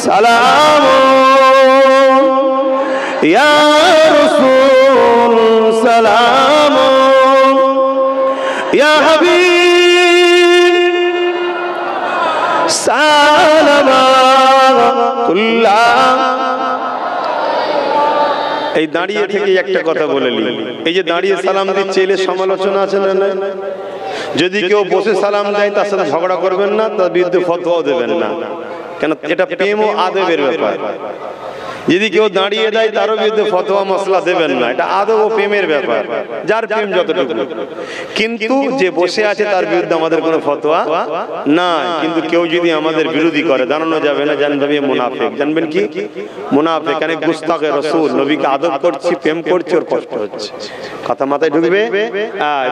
সালাম ইয়া রাসূল সালাম ইয়া হাবিব সালামাতুল্লাহ। এই দাঁড়িয়ে থেকে একটা কথা বলে নি, এই যে দাঁড়িয়ে সালাম দিচ্ছে এর সমালোচনা আছে না? যদি কেউ বসে সালাম দেয় তার সাথে ঝগড়া করবেন না, তার বিরুদ্ধে ফতোয়া দেবেন না, কেন এটা প্রেম ও আদবের ব্যাপার। যদি কেউ দাঁড়িয়ে দেয় তারও বিরুদ্ধে ফতোয়া মসলা দেবেন না, এটা আদব ও প্রেমের ব্যাপার, যার প্রেম যতটুকু। কিন্তু যে বসে আছে তার বিরুদ্ধে আমাদের কোনো ফতোয়া নাই। কিন্তু কেউ যদি আমাদের বিরোধী করে জানানো যাবে না, জানবে মুনাফিক। জানবেন কি মুনাফিক? মানে গুস্তাখে রাসূল, নবীকে আদব করছি, প্রেম করছি, ওর কষ্ট হচ্ছে। কথা মাথায় ঢুকবে?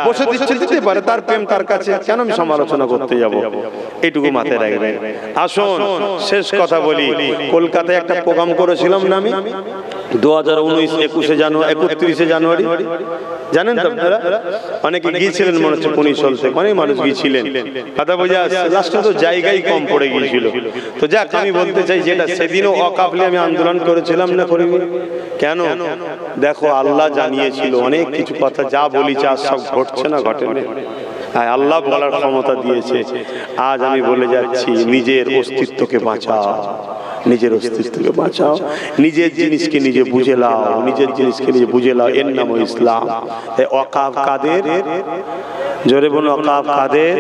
বসে দিতে পারে, তার প্রেম তার কাছে, কেন আমি সমালোচনা করতে যাব? এইটুকু মাথায় রাখবেন। আসুন শেষ কথা বলি। কলকাতায় একটা প্রোগ্রাম করেছিলাম না আমি 2019 31 জানুয়ারি, জানেন তো আপনারা? অনেকে গিয়েছিলেন, মনে হচ্ছে পুনিশল থেকে অনেক মানুষ গিয়েছিলেন। কথা বোঝা আসছে? লাস্টে তো জায়গায় কম পড়ে গিয়েছিল। তো যাক, আমি বলতে চাই যেটা সেদিনও অকাপলে আমি আন্দোলন করেছিলাম না, করিনি কেন? দেখো আল্লাহ জানিয়েছিল অনেক কিছু কথা, যা বলিছে আজ সব ঘটছে না, ঘটেনি। আল্লাহ বলার ক্ষমতা দিয়েছে। আজ আমি বলে যাচ্ছি, নিজের অস্তিত্বকে বাঁচাও, নিজের অস্তিত্বকে বাঁচাও, নিজের জিনিসকে নিজে বুঝে লাও, নিজের জিনিসকে নিজে বুঝে লাও। এর নাম ইসলাম। ওয়াকাফ কাদের? জোরে বলুন ওয়াকাফ কাদের,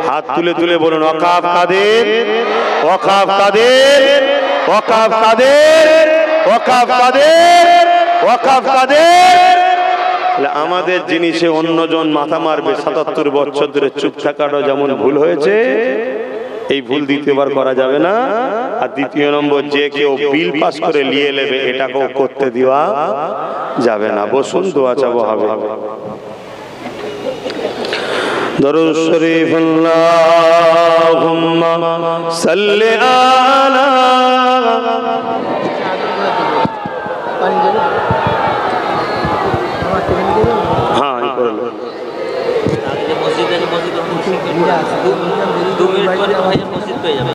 হাত তুলে তুলে বলুন ওয়াকাফ কাদের, ওয়াকাফ কাদের, ওয়াকাফ কাদের, ওয়াকাফ কাদের, ওয়াকাফ কাদের। আমাদের জিনিসে অন্যজন মাথা মারবে, ৭৭ বছর ধরে চুপ থাকাটা যেমন ভুল হয়েছে, এই ভুল দ্বিতীয়বার করা যাবে না। আর দ্বিতীয় নম্বর, যে কেউ বিল পাস করে নিয়ে নেবে এটাকেও করতে দেওয়া যাবে না। বসুন, দোয়া চাবো হবে। দরুদ শরীফ আল্লাহুম্মা সাল্লি আলা হ্যাঁ এই করে লো। মসজিদ 2 মিনিট পরে ভাই মসজিদ পেয়ে যাবে।